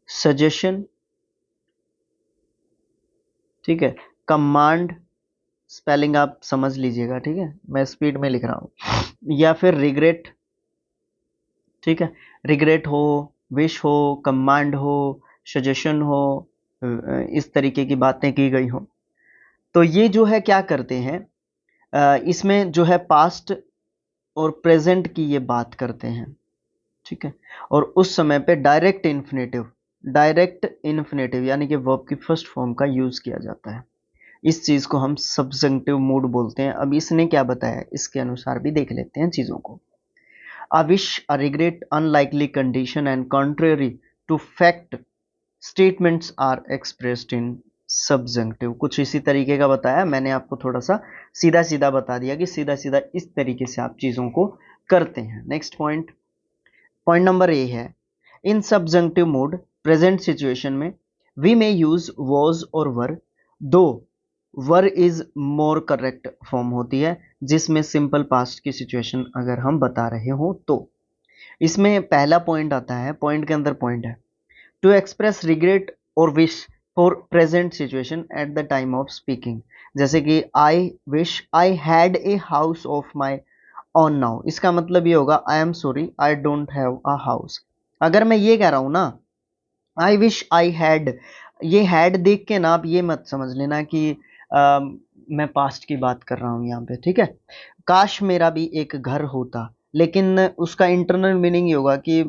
suggestion, ठीक है, कमांड, स्पेलिंग आप समझ लीजिएगा, ठीक है, मैं स्पीड में लिख रहा हूं, या फिर रिग्रेट। ठीक है, रिग्रेट हो, विश हो, कमांड हो, सजेशन हो, इस तरीके की बातें की गई हो, तो ये जो है क्या करते हैं, इसमें जो है पास्ट और प्रेजेंट की ये बात करते हैं। ठीक है, और उस समय पे डायरेक्ट इन्फिनेटिव यानी कि वर्ब की फर्स्ट फॉर्म का यूज किया जाता है। इस चीज को हम सबजंक्टिव मूड बोलते हैं। अब इसने क्या बताया, इसके अनुसार भी देख लेते हैं चीजों को। a wish, a regret, unlikely condition and contrary to fact statements are expressed in subjunctive। कुछ इसी तरीके का बताया मैंने आपको, थोड़ा सा सीधा सीधा बता दिया कि सीधा सीधा इस तरीके से आप चीजों को करते हैं। Next point, point number A है, इन सबजंक्टिव मोड प्रेजेंट सिचुएशन में वी मे यूज वॉज और वर, दो वर इज मोर करेक्ट फॉर्म होती है जिसमें सिंपल पास्ट की सिचुएशन अगर हम बता रहे हो तो। इसमें पहला पॉइंट आता है, पॉइंट के अंदर पॉइंट है, टू एक्सप्रेस रिग्रेट और wish for present situation at the time of speaking. जैसे कि I wish I had a house of my on now, इसका मतलब ये होगा I am sorry I don't have a house. अगर मैं ये कह रहा हूं ना आई विश आई हैड, ये हैड देख के ना आप ये मत समझ लेना कि मैं पास्ट की बात कर रहा हूं यहाँ पे, ठीक है। काश मेरा भी एक घर होता, लेकिन उसका इंटरनल मीनिंग ये होगा कि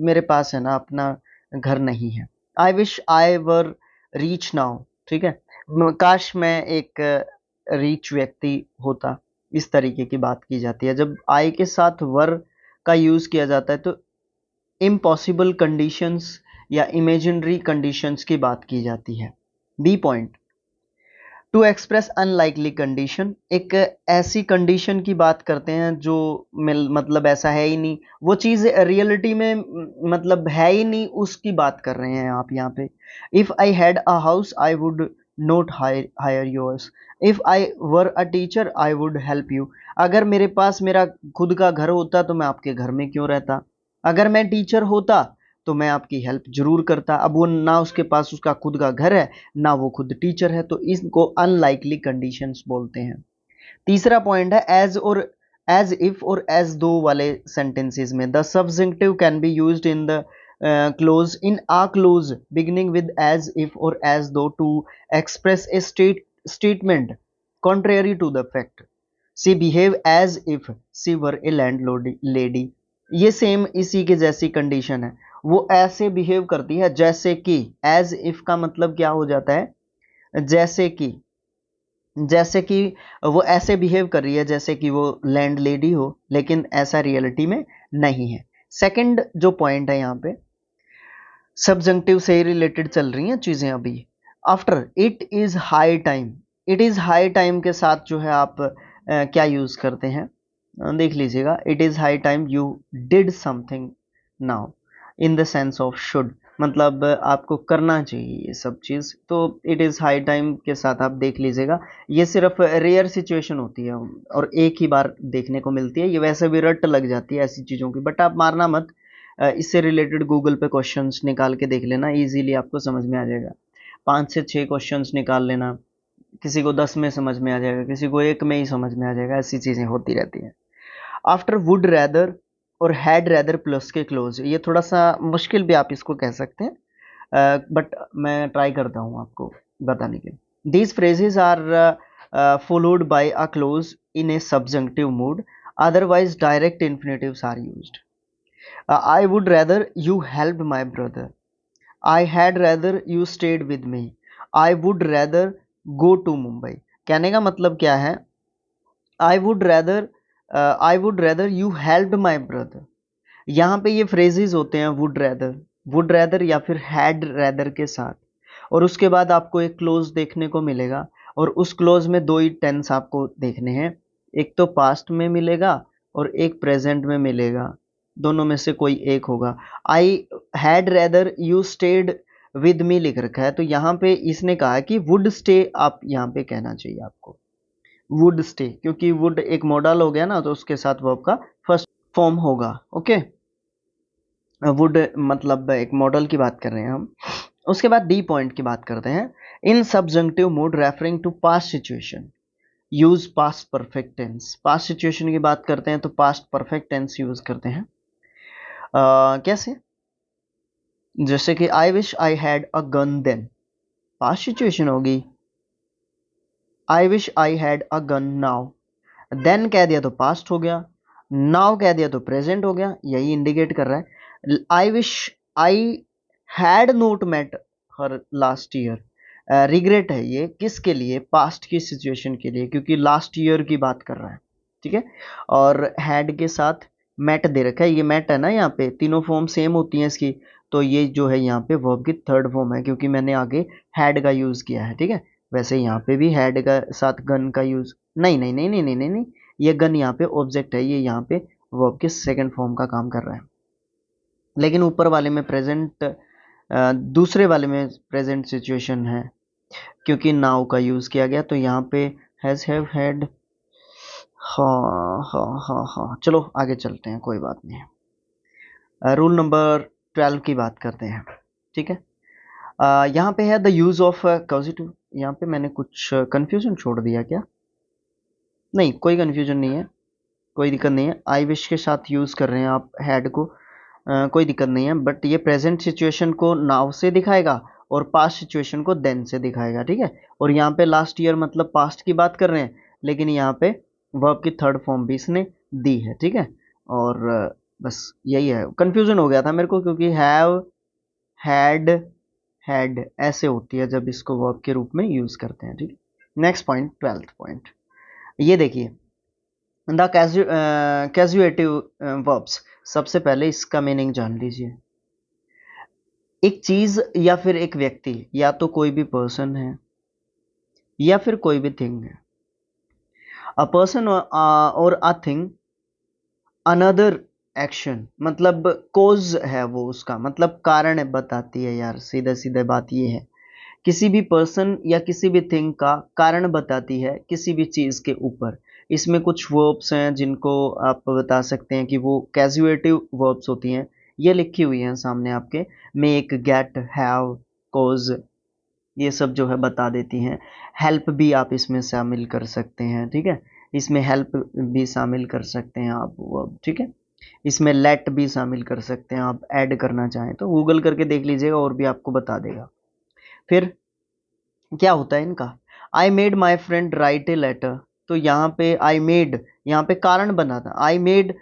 मेरे पास है ना अपना घर नहीं है। I wish I were reach now, ठीक है, काश मैं एक रीच व्यक्ति होता, इस तरीके की बात की जाती है। जब आई के साथ वर का यूज किया जाता है तो इम्पॉसिबल कंडीशंस या इमेजिनरी कंडीशंस की बात की जाती है। B point, to express unlikely condition, एक ऐसी कंडीशन की बात करते हैं जो मतलब ऐसा है ही नहीं, वो चीज रियलिटी में मतलब है ही नहीं, उसकी बात कर रहे हैं आप यहाँ पे। If I had a house I would not hire yours, if I were a teacher I would help you, अगर मेरे पास मेरा खुद का घर होता तो मैं आपके घर में क्यों रहता, अगर मैं टीचर होता तो मैं आपकी हेल्प जरूर करता। अब वो ना उसके पास उसका खुद का घर है ना वो खुद टीचर है, तो इसको अनलाइकली कंडीशंस बोलते हैं। तीसरा पॉइंट है एज और एज इफ और एज दो वाले सेंटेंसेस में the subjective can be used in the clause in a clause beginning with as if और as though to express a statement contrary to the fact, she behave as if she were a landlady, ये सेम इसी के जैसी कंडीशन है, वो ऐसे बिहेव करती है जैसे कि, एज इफ का मतलब क्या हो जाता है, जैसे कि, जैसे कि वो ऐसे बिहेव कर रही है जैसे कि वो लैंड लेडी हो, लेकिन ऐसा रियलिटी में नहीं है। सेकंड जो पॉइंट है यहाँ पे सबजंक्टिव से रिलेटेड चल रही हैं चीजें अभी। After it is high time, it is high time के साथ जो है आप क्या यूज करते हैं, देख लीजिएगा। It is high time you did something now, in the sense of should, मतलब आपको करना चाहिए ये सब चीज, तो इट इज हाई टाइम के साथ आप देख लीजिएगा। ये सिर्फ रेयर सिचुएशन होती है और एक ही बार देखने को मिलती है, ये वैसे भी रट लग जाती है ऐसी चीजों की, बट आप मारना मत, इससे रिलेटेड गूगल पे क्वेश्चंस निकाल के देख लेना, इजीली आपको समझ में आ जाएगा। 5 से 6 क्वेश्चंस निकाल लेना, किसी को 10 में समझ में आ जाएगा, किसी को 1 में ही समझ में आ जाएगा, ऐसी चीजें होती रहती हैं। आफ्टर वुड रैदर और हैड रैदर प्लस के क्लोज, ये थोड़ा सा मुश्किल भी आप इसको कह सकते हैं, बट मैं ट्राई करता हूँ आपको बताने के। These phrases are followed by a clause in a subjunctive mood, otherwise direct infinitives are used. I would rather you helped my brother. I had rather you stayed with me. I would rather go to Mumbai. कहने का मतलब क्या है, I would rather I would rather you helped my brother. यहाँ पे ये फ्रेजेस होते हैं वुड रैदर या फिर हैड रैदर के साथ, और उसके बाद आपको एक क्लोज देखने को मिलेगा, और उस क्लोज में दो ही टेंस आपको देखने हैं, एक तो पास्ट में मिलेगा और एक प्रेजेंट में मिलेगा, दोनों में से कोई एक होगा। I had rather you stayed with me लिख रखा है, तो यहाँ पे इसने कहा कि वुड स्टे, आप यहाँ पे कहना चाहिए आपको वुड स्टे, क्योंकि वुड एक मॉडल हो गया ना, तो उसके साथ वर्ब का फर्स्ट फॉर्म होगा। ओके, वुड मतलब एक मॉडल की बात कर रहे हैं हम। उसके बाद डी पॉइंट की बात करते हैं, in subjunctive mode referring to past situation use past perfect tense. Past situation की बात करते हैं तो पास्ट परफेक्ट टेंस यूज करते हैं। कैसे, जैसे कि I wish I had a gun then, past situation होगी। I wish I had a gun now, then कह दिया तो पास्ट हो गया, नाउ कह दिया तो प्रेजेंट हो गया, यही इंडिकेट कर रहा है। I wish I had not met her last year, regret है ये किसके लिए, पास्ट की सिचुएशन के लिए, क्योंकि लास्ट ईयर की बात कर रहा है, ठीक है। और हैड के साथ मैट दे रखा है, ये मैट है ना, यहाँ पे तीनों फॉर्म सेम होती हैं इसकी, तो ये जो है यहाँ पे वर्ब की थर्ड फॉर्म है, क्योंकि मैंने आगे हैड का यूज़ किया है, ठीक है। वैसे यहाँ पे भी हैड का साथ गन का यूज़, नहीं नहीं नहीं नहीं नहीं नहीं नहीं, ये गन यहाँ पे ऑब्जेक्ट है, ये यहाँ पे वर्ब के सेकंड फॉर्म का काम कर रहा है। लेकिन ऊपर वाले में प्रेजेंट, दूसरे वाले में प्रेजेंट सिचुएशन है, क्योंकि नाउ का यूज़ किया गया, तो यहाँ पे हैज़, हैव, हैड। हाँ हाँ हाँ हाँ, चलो आगे चलते हैं, कोई बात नहीं। रूल नंबर 12 की बात करते हैं, ठीक है। यहाँ पे है द यूज़ ऑफ कॉजिटिव। यहाँ पे मैंने कुछ कंफ्यूजन छोड़ दिया क्या? नहीं, कोई कंफ्यूजन नहीं है, कोई दिक्कत नहीं है। आई विश के साथ यूज़ कर रहे हैं आप हैड को, कोई दिक्कत नहीं है, बट ये प्रेजेंट सिचुएशन को नाउ से दिखाएगा और पास्ट सिचुएशन को देन से दिखाएगा, ठीक है। और यहाँ पे लास्ट ईयर मतलब पास्ट की बात कर रहे हैं, लेकिन यहाँ पे वर्ब की थर्ड फॉर्म भी इसने दी है, ठीक है। और बस यही है, कंफ्यूजन हो गया था मेरे को, क्योंकि हैव, हैड, हैड ऐसे होती है जब इसको वर्ब के रूप में यूज़ करते हैं, ठीक है। नेक्स्ट पॉइंट, 12th पॉइंट, ये देखिए, द कैजुएटिव वर्ब्स। सबसे पहले इसका मीनिंग जान लीजिए। एक चीज या फिर एक व्यक्ति, या तो कोई भी पर्सन है या फिर कोई भी थिंग है। अ पर्सन और अ थिंग, अनदर एक्शन, मतलब कोज है वो, उसका मतलब कारण बताती है यार, सीधा सीधा बात ये है। किसी भी पर्सन या किसी भी थिंग का कारण बताती है किसी भी चीज़ के ऊपर। इसमें कुछ वर्ब्स हैं जिनको आप बता सकते हैं कि वो कैजुएटिव वर्ब्स होती हैं, ये लिखी हुई हैं सामने आपके, मेक, गेट, हैव, कोज, ये सब जो है बता देती हैं। हेल्प भी आप इसमें शामिल कर सकते हैं, ठीक है, इसमें हेल्प भी शामिल कर सकते हैं आप वर्ब, ठीक है। इसमें लेट भी शामिल कर सकते हैं, आप ऐड करना चाहें तो गूगल करके देख लीजिएगा, और भी आपको बता देगा। फिर क्या होता है इनका, I made my friend write a letter, तो यहाँ पे आई मेड, यहाँ पे कारण बना था, I made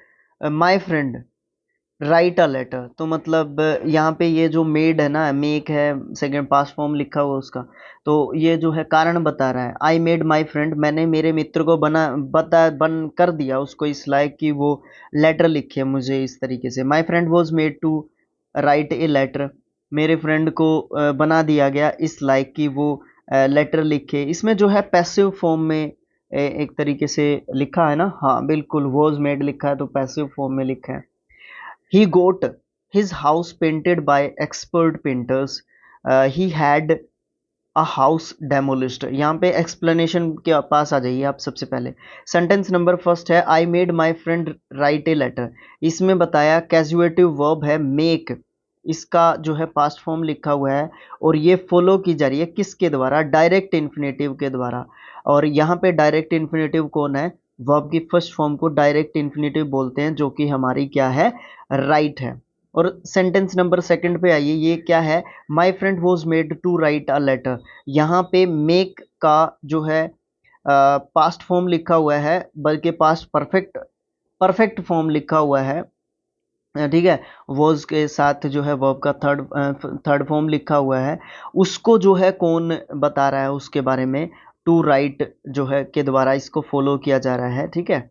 my friend write a letter, तो मतलब यहाँ पे ये जो मेड है ना, मेक है, सेकंड पास्ट फॉर्म लिखा हुआ उसका, तो ये जो है कारण बता रहा है। आई मेड माई फ्रेंड, मैंने मेरे मित्र को बन कर दिया उसको इस लायक कि वो लेटर लिखे मुझे इस तरीके से। My friend was made to write a letter, मेरे फ्रेंड को बना दिया गया इस लायक कि वो लेटर लिखे। इसमें जो है पैसिव फॉर्म में एक तरीके से लिखा है ना, हाँ बिल्कुल, वॉज मेड लिखा है तो पैसिव फॉर्म में लिखा है। He got his house painted by expert painters. He had a house demolished. यहाँ पे explanation के पास आ जाइए आप। सबसे पहले सेंटेंस नंबर फर्स्ट है I made my friend write a letter। इसमें बताया कैजुएटिव वर्ब है make, इसका जो है पास्ट फॉर्म लिखा हुआ है, और ये फॉलो की जा रही है किसके द्वारा, डायरेक्ट इन्फिनेटिव के द्वारा। और यहाँ पे डायरेक्ट इन्फिनेटिव कौन है, वर्ब की फर्स्ट फॉर्म को डायरेक्ट इन्फिनेटिव बोलते हैं, जो कि हमारी क्या है, राइट है। और सेंटेंस नंबर सेकंड पे आइए, ये क्या है, my friend was made to write a letter. यहाँ पे मेक का जो है पास्ट फॉर्म लिखा हुआ है, बल्कि पास्ट परफेक्ट परफेक्ट फॉर्म लिखा हुआ है, ठीक है। वॉज के साथ जो है वर्ब का थर्ड फॉर्म लिखा हुआ है, उसको जो है कौन बता रहा है उसके बारे में, टू राइट जो है के द्वारा इसको फॉलो किया जा रहा है, ठीक है।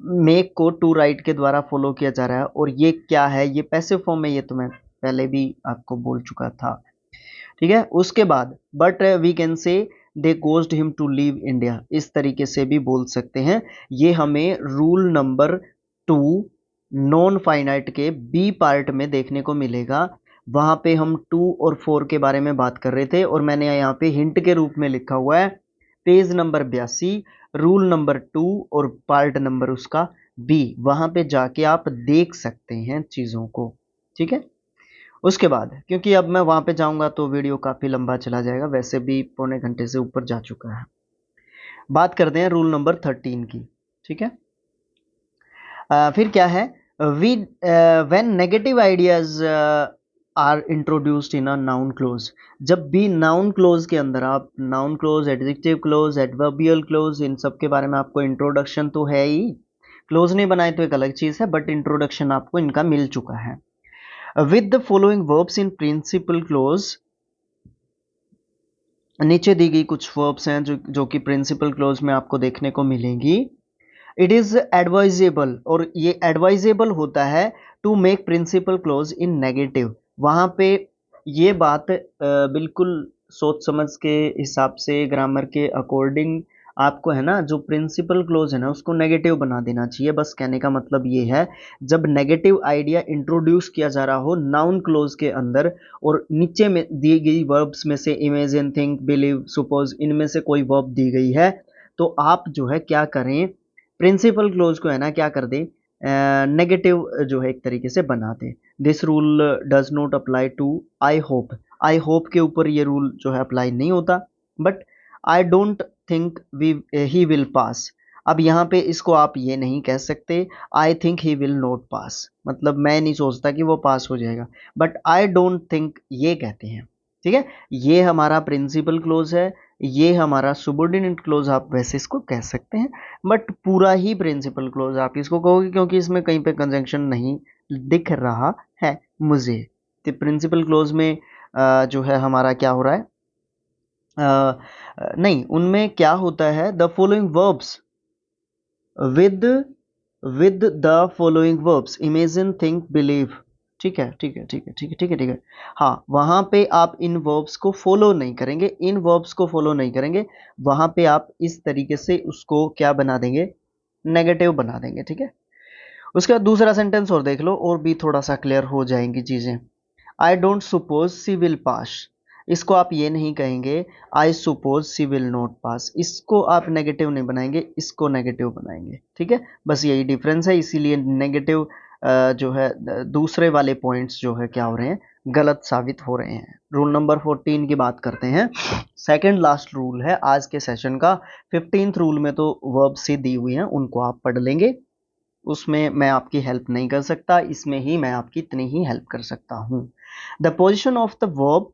मेक को टू राइट के द्वारा फॉलो किया जा रहा है, और ये क्या है, ये पैसिव फॉर्म में, ये तो मैं पहले भी आपको बोल चुका था, ठीक है। उसके बाद but we can say they caused him to leave India, इस तरीके से भी बोल सकते हैं। ये हमें रूल नंबर 2 नॉन फाइनाइट के बी पार्ट में देखने को मिलेगा। वहां पे हम 2 और 4 के बारे में बात कर रहे थे, और मैंने यहाँ पे हिंट के रूप में लिखा हुआ है पेज नंबर 82, रूल नंबर 2 और पार्ट नंबर उसका बी, वहां पे जाके आप देख सकते हैं चीजों को, ठीक है। उसके बाद क्योंकि अब मैं वहां पे जाऊंगा तो वीडियो काफी लंबा चला जाएगा, वैसे भी पौने घंटे से ऊपर जा चुका है। बात करते हैं रूल नंबर 13 की, ठीक है। फिर क्या है, we when negative ideas are introduced in a noun clause, जब भी नाउन क्लोज के अंदर, आप noun clause, adjective clause, adverbial clause, इन सब के बारे में आपको इंट्रोडक्शन तो है ही, क्लोज नहीं बनाए तो एक अलग चीज है, बट इंट्रोडक्शन आपको इनका मिल चुका है। With the following verbs in principal clause, नीचे दी गई कुछ वर्ब्स हैं जो कि प्रिंसिपल क्लोज में आपको देखने को मिलेंगी। इट इज एडवाइजेबल, और ये एडवाइजेबल होता है to make principal clause in negative. वहां पे ये बात बिल्कुल सोच समझ के हिसाब से, ग्रामर के अकॉर्डिंग आपको है ना, जो प्रिंसिपल क्लोज है ना उसको नेगेटिव बना देना चाहिए। बस कहने का मतलब ये है, जब नेगेटिव आइडिया इंट्रोड्यूस किया जा रहा हो नाउन क्लोज के अंदर, और नीचे में दी गई वर्ब्स में से इमेजिन, थिंक, बिलीव, सपोज, इनमें से कोई वर्ब दी गई है, तो आप जो है क्या करें, प्रिंसिपल क्लोज को है ना क्या कर दें, नेगेटिव जो है एक तरीके से बना दें। This rule does not apply to I hope. I hope के ऊपर ये रूल जो है अप्लाई नहीं होता। But I don't think we he will pass. अब यहाँ पे इसको आप ये नहीं कह सकते I think he will not pass, मतलब मैं नहीं सोचता कि वो पास हो जाएगा, बट आई डोंट थिंक ये कहते हैं। ठीक है, ये हमारा प्रिंसिपल क्लोज है, ये हमारा सुबॉर्डिनेट क्लोज आप वैसे इसको कह सकते हैं, बट पूरा ही प्रिंसिपल क्लोज आप इसको कहोगे क्योंकि इसमें कहीं पे कंजंक्शन नहीं दिख रहा है मुझे। तो प्रिंसिपल क्लोज में जो है हमारा क्या हो रहा है, नहीं, उनमें क्या होता है, the following verbs with with the following verbs, imagine, think, believe. ठीक है, ठीक है, ठीक है, ठीक है, ठीक है, ठीक है। हाँ, वहां पे आप इन वर्ब्स को फॉलो नहीं करेंगे, इन वर्ब्स को फॉलो नहीं करेंगे, वहां पे आप इस तरीके से उसको क्या बना देंगे, नेगेटिव बना देंगे। ठीक है, उसके बाद दूसरा सेंटेंस और देख लो, और भी थोड़ा सा क्लियर हो जाएंगी चीजें। I don't suppose she will pass, इसको आप ये नहीं कहेंगे I suppose she will not pass, इसको आप नेगेटिव नहीं बनाएंगे, इसको नेगेटिव बनाएंगे। ठीक है, बस यही डिफरेंस है, इसीलिए नेगेटिव जो है दूसरे वाले पॉइंट्स जो है क्या हो रहे हैं, गलत साबित हो रहे हैं। रूल नंबर 14 की बात करते हैं, सेकंड लास्ट रूल है आज के सेशन का। 15th रूल में तो वर्ब से दी हुई हैं, उनको आप पढ़ लेंगे, उसमें मैं आपकी हेल्प नहीं कर सकता, इसमें ही मैं आपकी इतनी ही हेल्प कर सकता हूं। The position of the verb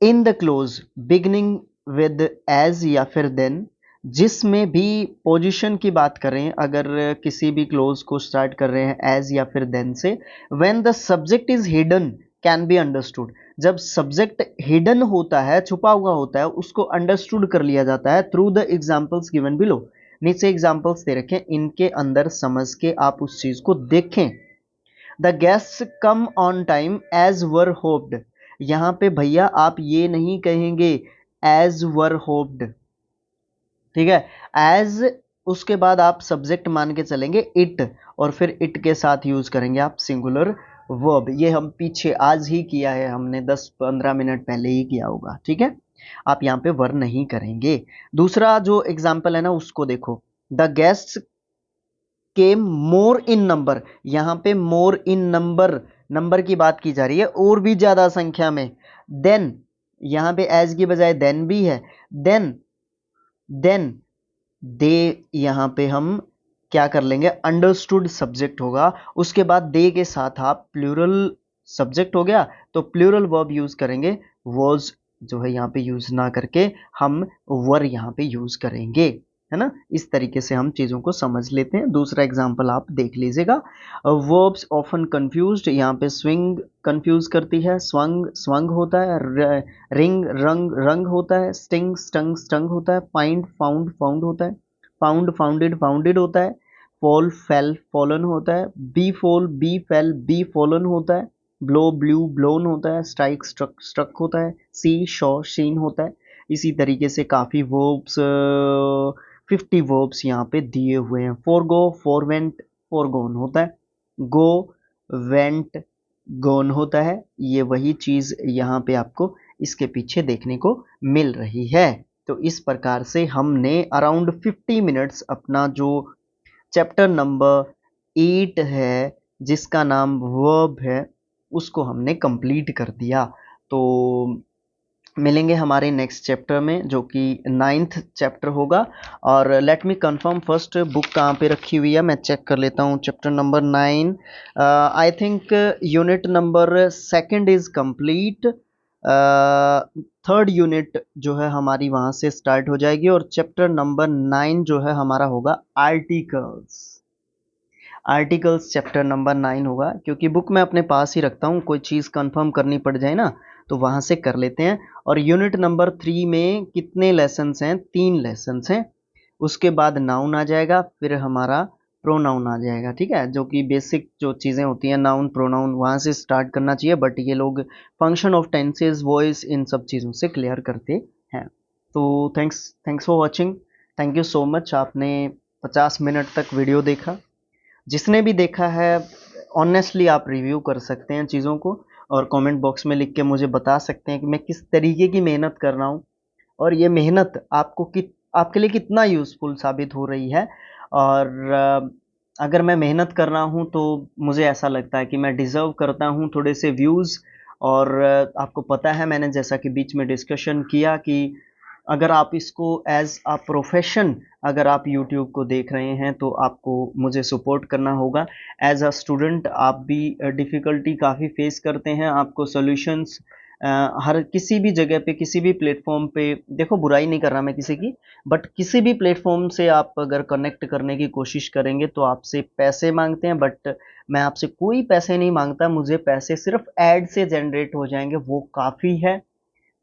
in the clause beginning with as या फिर देन, जिसमें भी पोजीशन की बात करें, अगर किसी भी क्लोज को स्टार्ट कर रहे हैं एज या फिर देन से, when the subject is hidden can be understood, जब सब्जेक्ट हिडन होता है, छुपा हुआ होता है, उसको अंडरस्टूड कर लिया जाता है through the examples given below. नीचे एग्जाम्पल्स दे रखें, इनके अंदर समझ के आप उस चीज को देखें। The guests came on time as were hoped, यहां पे भैया आप ये नहीं कहेंगे एज वर होप्ड, ठीक है, एज उसके बाद आप सब्जेक्ट मान के चलेंगे इट, और फिर इट के साथ यूज करेंगे आप सिंगुलर वर्ब। ये हम पीछे आज ही किया है, हमने 10-15 मिनट पहले ही किया होगा। ठीक है, आप यहाँ पे वर नहीं करेंगे। दूसरा जो एग्जाम्पल है ना उसको देखो, the guests came more in number, यहां पे मोर इन नंबर, नंबर की बात की जा रही है, और भी ज्यादा संख्या में। देन यहां पे एज की बजाय देन भी है, देन देन दे, यहां पे हम क्या कर लेंगे, अंडरस्टूड सब्जेक्ट होगा, उसके बाद दे के साथ आप प्लूरल सब्जेक्ट हो गया, तो प्लूरल वर्ब यूज करेंगे, वर्ज जो है यहाँ पे यूज ना करके हम वर यहाँ पे यूज करेंगे, है ना। इस तरीके से हम चीजों को समझ लेते हैं। दूसरा एग्जांपल आप देख लीजिएगा, वर्ब्स ऑफन कंफ्यूज्ड, यहाँ पे स्विंग कंफ्यूज करती है, स्वंग स्वंग होता है, रिंग रंग रंग होता है, स्टिंग स्टंग स्टंग होता है, फाइंड फाउंड फाउंड होता है, फाउंड फाउंडेड फाउंडेड होता है, फॉल फेल फॉलन होता है, be fall be fail be fallen होता है, ब्लो ब्लू ब्लोन होता है, स्ट्राइक स्ट्रक स्ट्रक होता है, सी शॉ शीन होता है। इसी तरीके से काफ़ी वर्ब्स, 50 वर्ब्स यहाँ पे दिए हुए हैं। फोरगो फॉरवेंट फोरगोन होता है, गो वेंट गोन होता है, ये वही चीज़ यहाँ पे आपको इसके पीछे देखने को मिल रही है। तो इस प्रकार से हमने अराउंड 50 मिनट्स अपना जो चैप्टर नंबर 8 है, जिसका नाम वर्ब है, उसको हमने कंप्लीट कर दिया। तो मिलेंगे हमारे नेक्स्ट चैप्टर में, जो कि 9th चैप्टर होगा। और let me confirm first, book कहाँ पे रखी हुई है मैं चेक कर लेता हूँ। Chapter number 9, I think unit number 2 is complete, 3rd unit जो है हमारी वहाँ से स्टार्ट हो जाएगी, और चैप्टर नंबर 9 जो है हमारा होगा आर्टिकल्स। आर्टिकल्स चैप्टर नंबर 9 होगा, क्योंकि बुक मैं अपने पास ही रखता हूँ, कोई चीज़ कंफर्म करनी पड़ जाए ना तो वहाँ से कर लेते हैं। और यूनिट नंबर 3 में कितने लेसन्स हैं, 3 लेसन्स हैं। उसके बाद नाउन आ जाएगा, फिर हमारा प्रोनाउन आ जाएगा। ठीक है, जो कि बेसिक जो चीज़ें होती हैं नाउन प्रोनाउन वहाँ से स्टार्ट करना चाहिए, बट ये लोग function of tenses voice in सब चीज़ों से क्लियर करते हैं। तो thanks thanks for watching. Thank you so much. आपने 50 मिनट तक वीडियो देखा। जिसने भी देखा है ऑनेस्टली आप रिव्यू कर सकते हैं चीज़ों को, और कमेंट बॉक्स में लिख के मुझे बता सकते हैं कि मैं किस तरीके की मेहनत कर रहा हूँ, और ये मेहनत आपके लिए कितना यूज़फुल साबित हो रही है। और अगर मैं मेहनत कर रहा हूँ तो मुझे ऐसा लगता है कि मैं डिज़र्व करता हूँ थोड़े से व्यूज़। और आपको पता है, मैंने जैसा कि बीच में डिस्कशन किया कि अगर आप इसको एज अ प्रोफेशन अगर आप यूट्यूब को देख रहे हैं तो आपको मुझे सपोर्ट करना होगा। एज अ स्टूडेंट आप भी डिफ़िकल्टी काफ़ी फेस करते हैं, आपको सॉल्यूशंस हर किसी भी जगह पे किसी भी प्लेटफॉर्म पे, देखो बुराई नहीं कर रहा मैं किसी की, बट किसी भी प्लेटफॉर्म से आप अगर कनेक्ट करने की कोशिश करेंगे तो आपसे पैसे मांगते हैं, बट मैं आपसे कोई पैसे नहीं मांगता, मुझे पैसे सिर्फ ऐड से जनरेट हो जाएंगे, वो काफ़ी है।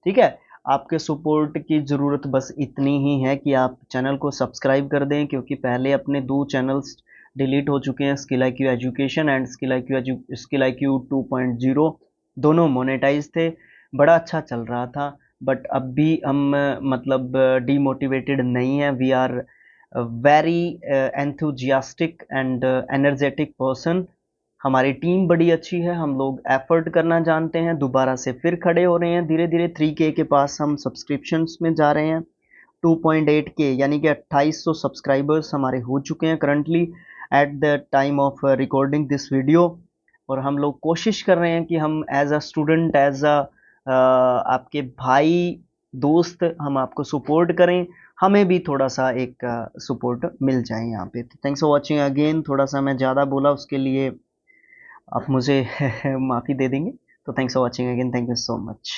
ठीक है, आपके सपोर्ट की ज़रूरत बस इतनी ही है कि आप चैनल को सब्सक्राइब कर दें, क्योंकि पहले अपने 2 चैनल्स डिलीट हो चुके हैं, skill IQ education and skill IQ 2.0, दोनों मोनेटाइज थे, बड़ा अच्छा चल रहा था। बट अब भी हम मतलब डीमोटिवेटेड नहीं है। We are very enthusiastic and energetic person. हमारी टीम बड़ी अच्छी है, हम लोग एफर्ट करना जानते हैं, दोबारा से फिर खड़े हो रहे हैं धीरे धीरे। 3K के पास हम सब्सक्रिप्शंस में जा रहे हैं। 2.8K यानी कि 2800 सब्सक्राइबर्स हमारे हो चुके हैं currently at the time of recording this video. और हम लोग कोशिश कर रहे हैं कि हम as a student as a आपके भाई दोस्त हम आपको सपोर्ट करें, हमें भी थोड़ा सा एक सपोर्ट मिल जाए यहाँ पे। तो थैंक्स फॉर वॉचिंग अगेन। थोड़ा सा मैं ज़्यादा बोला, उसके लिए आप मुझे माफ़ी दे देंगे। तो thanks for watching again, thank you so much.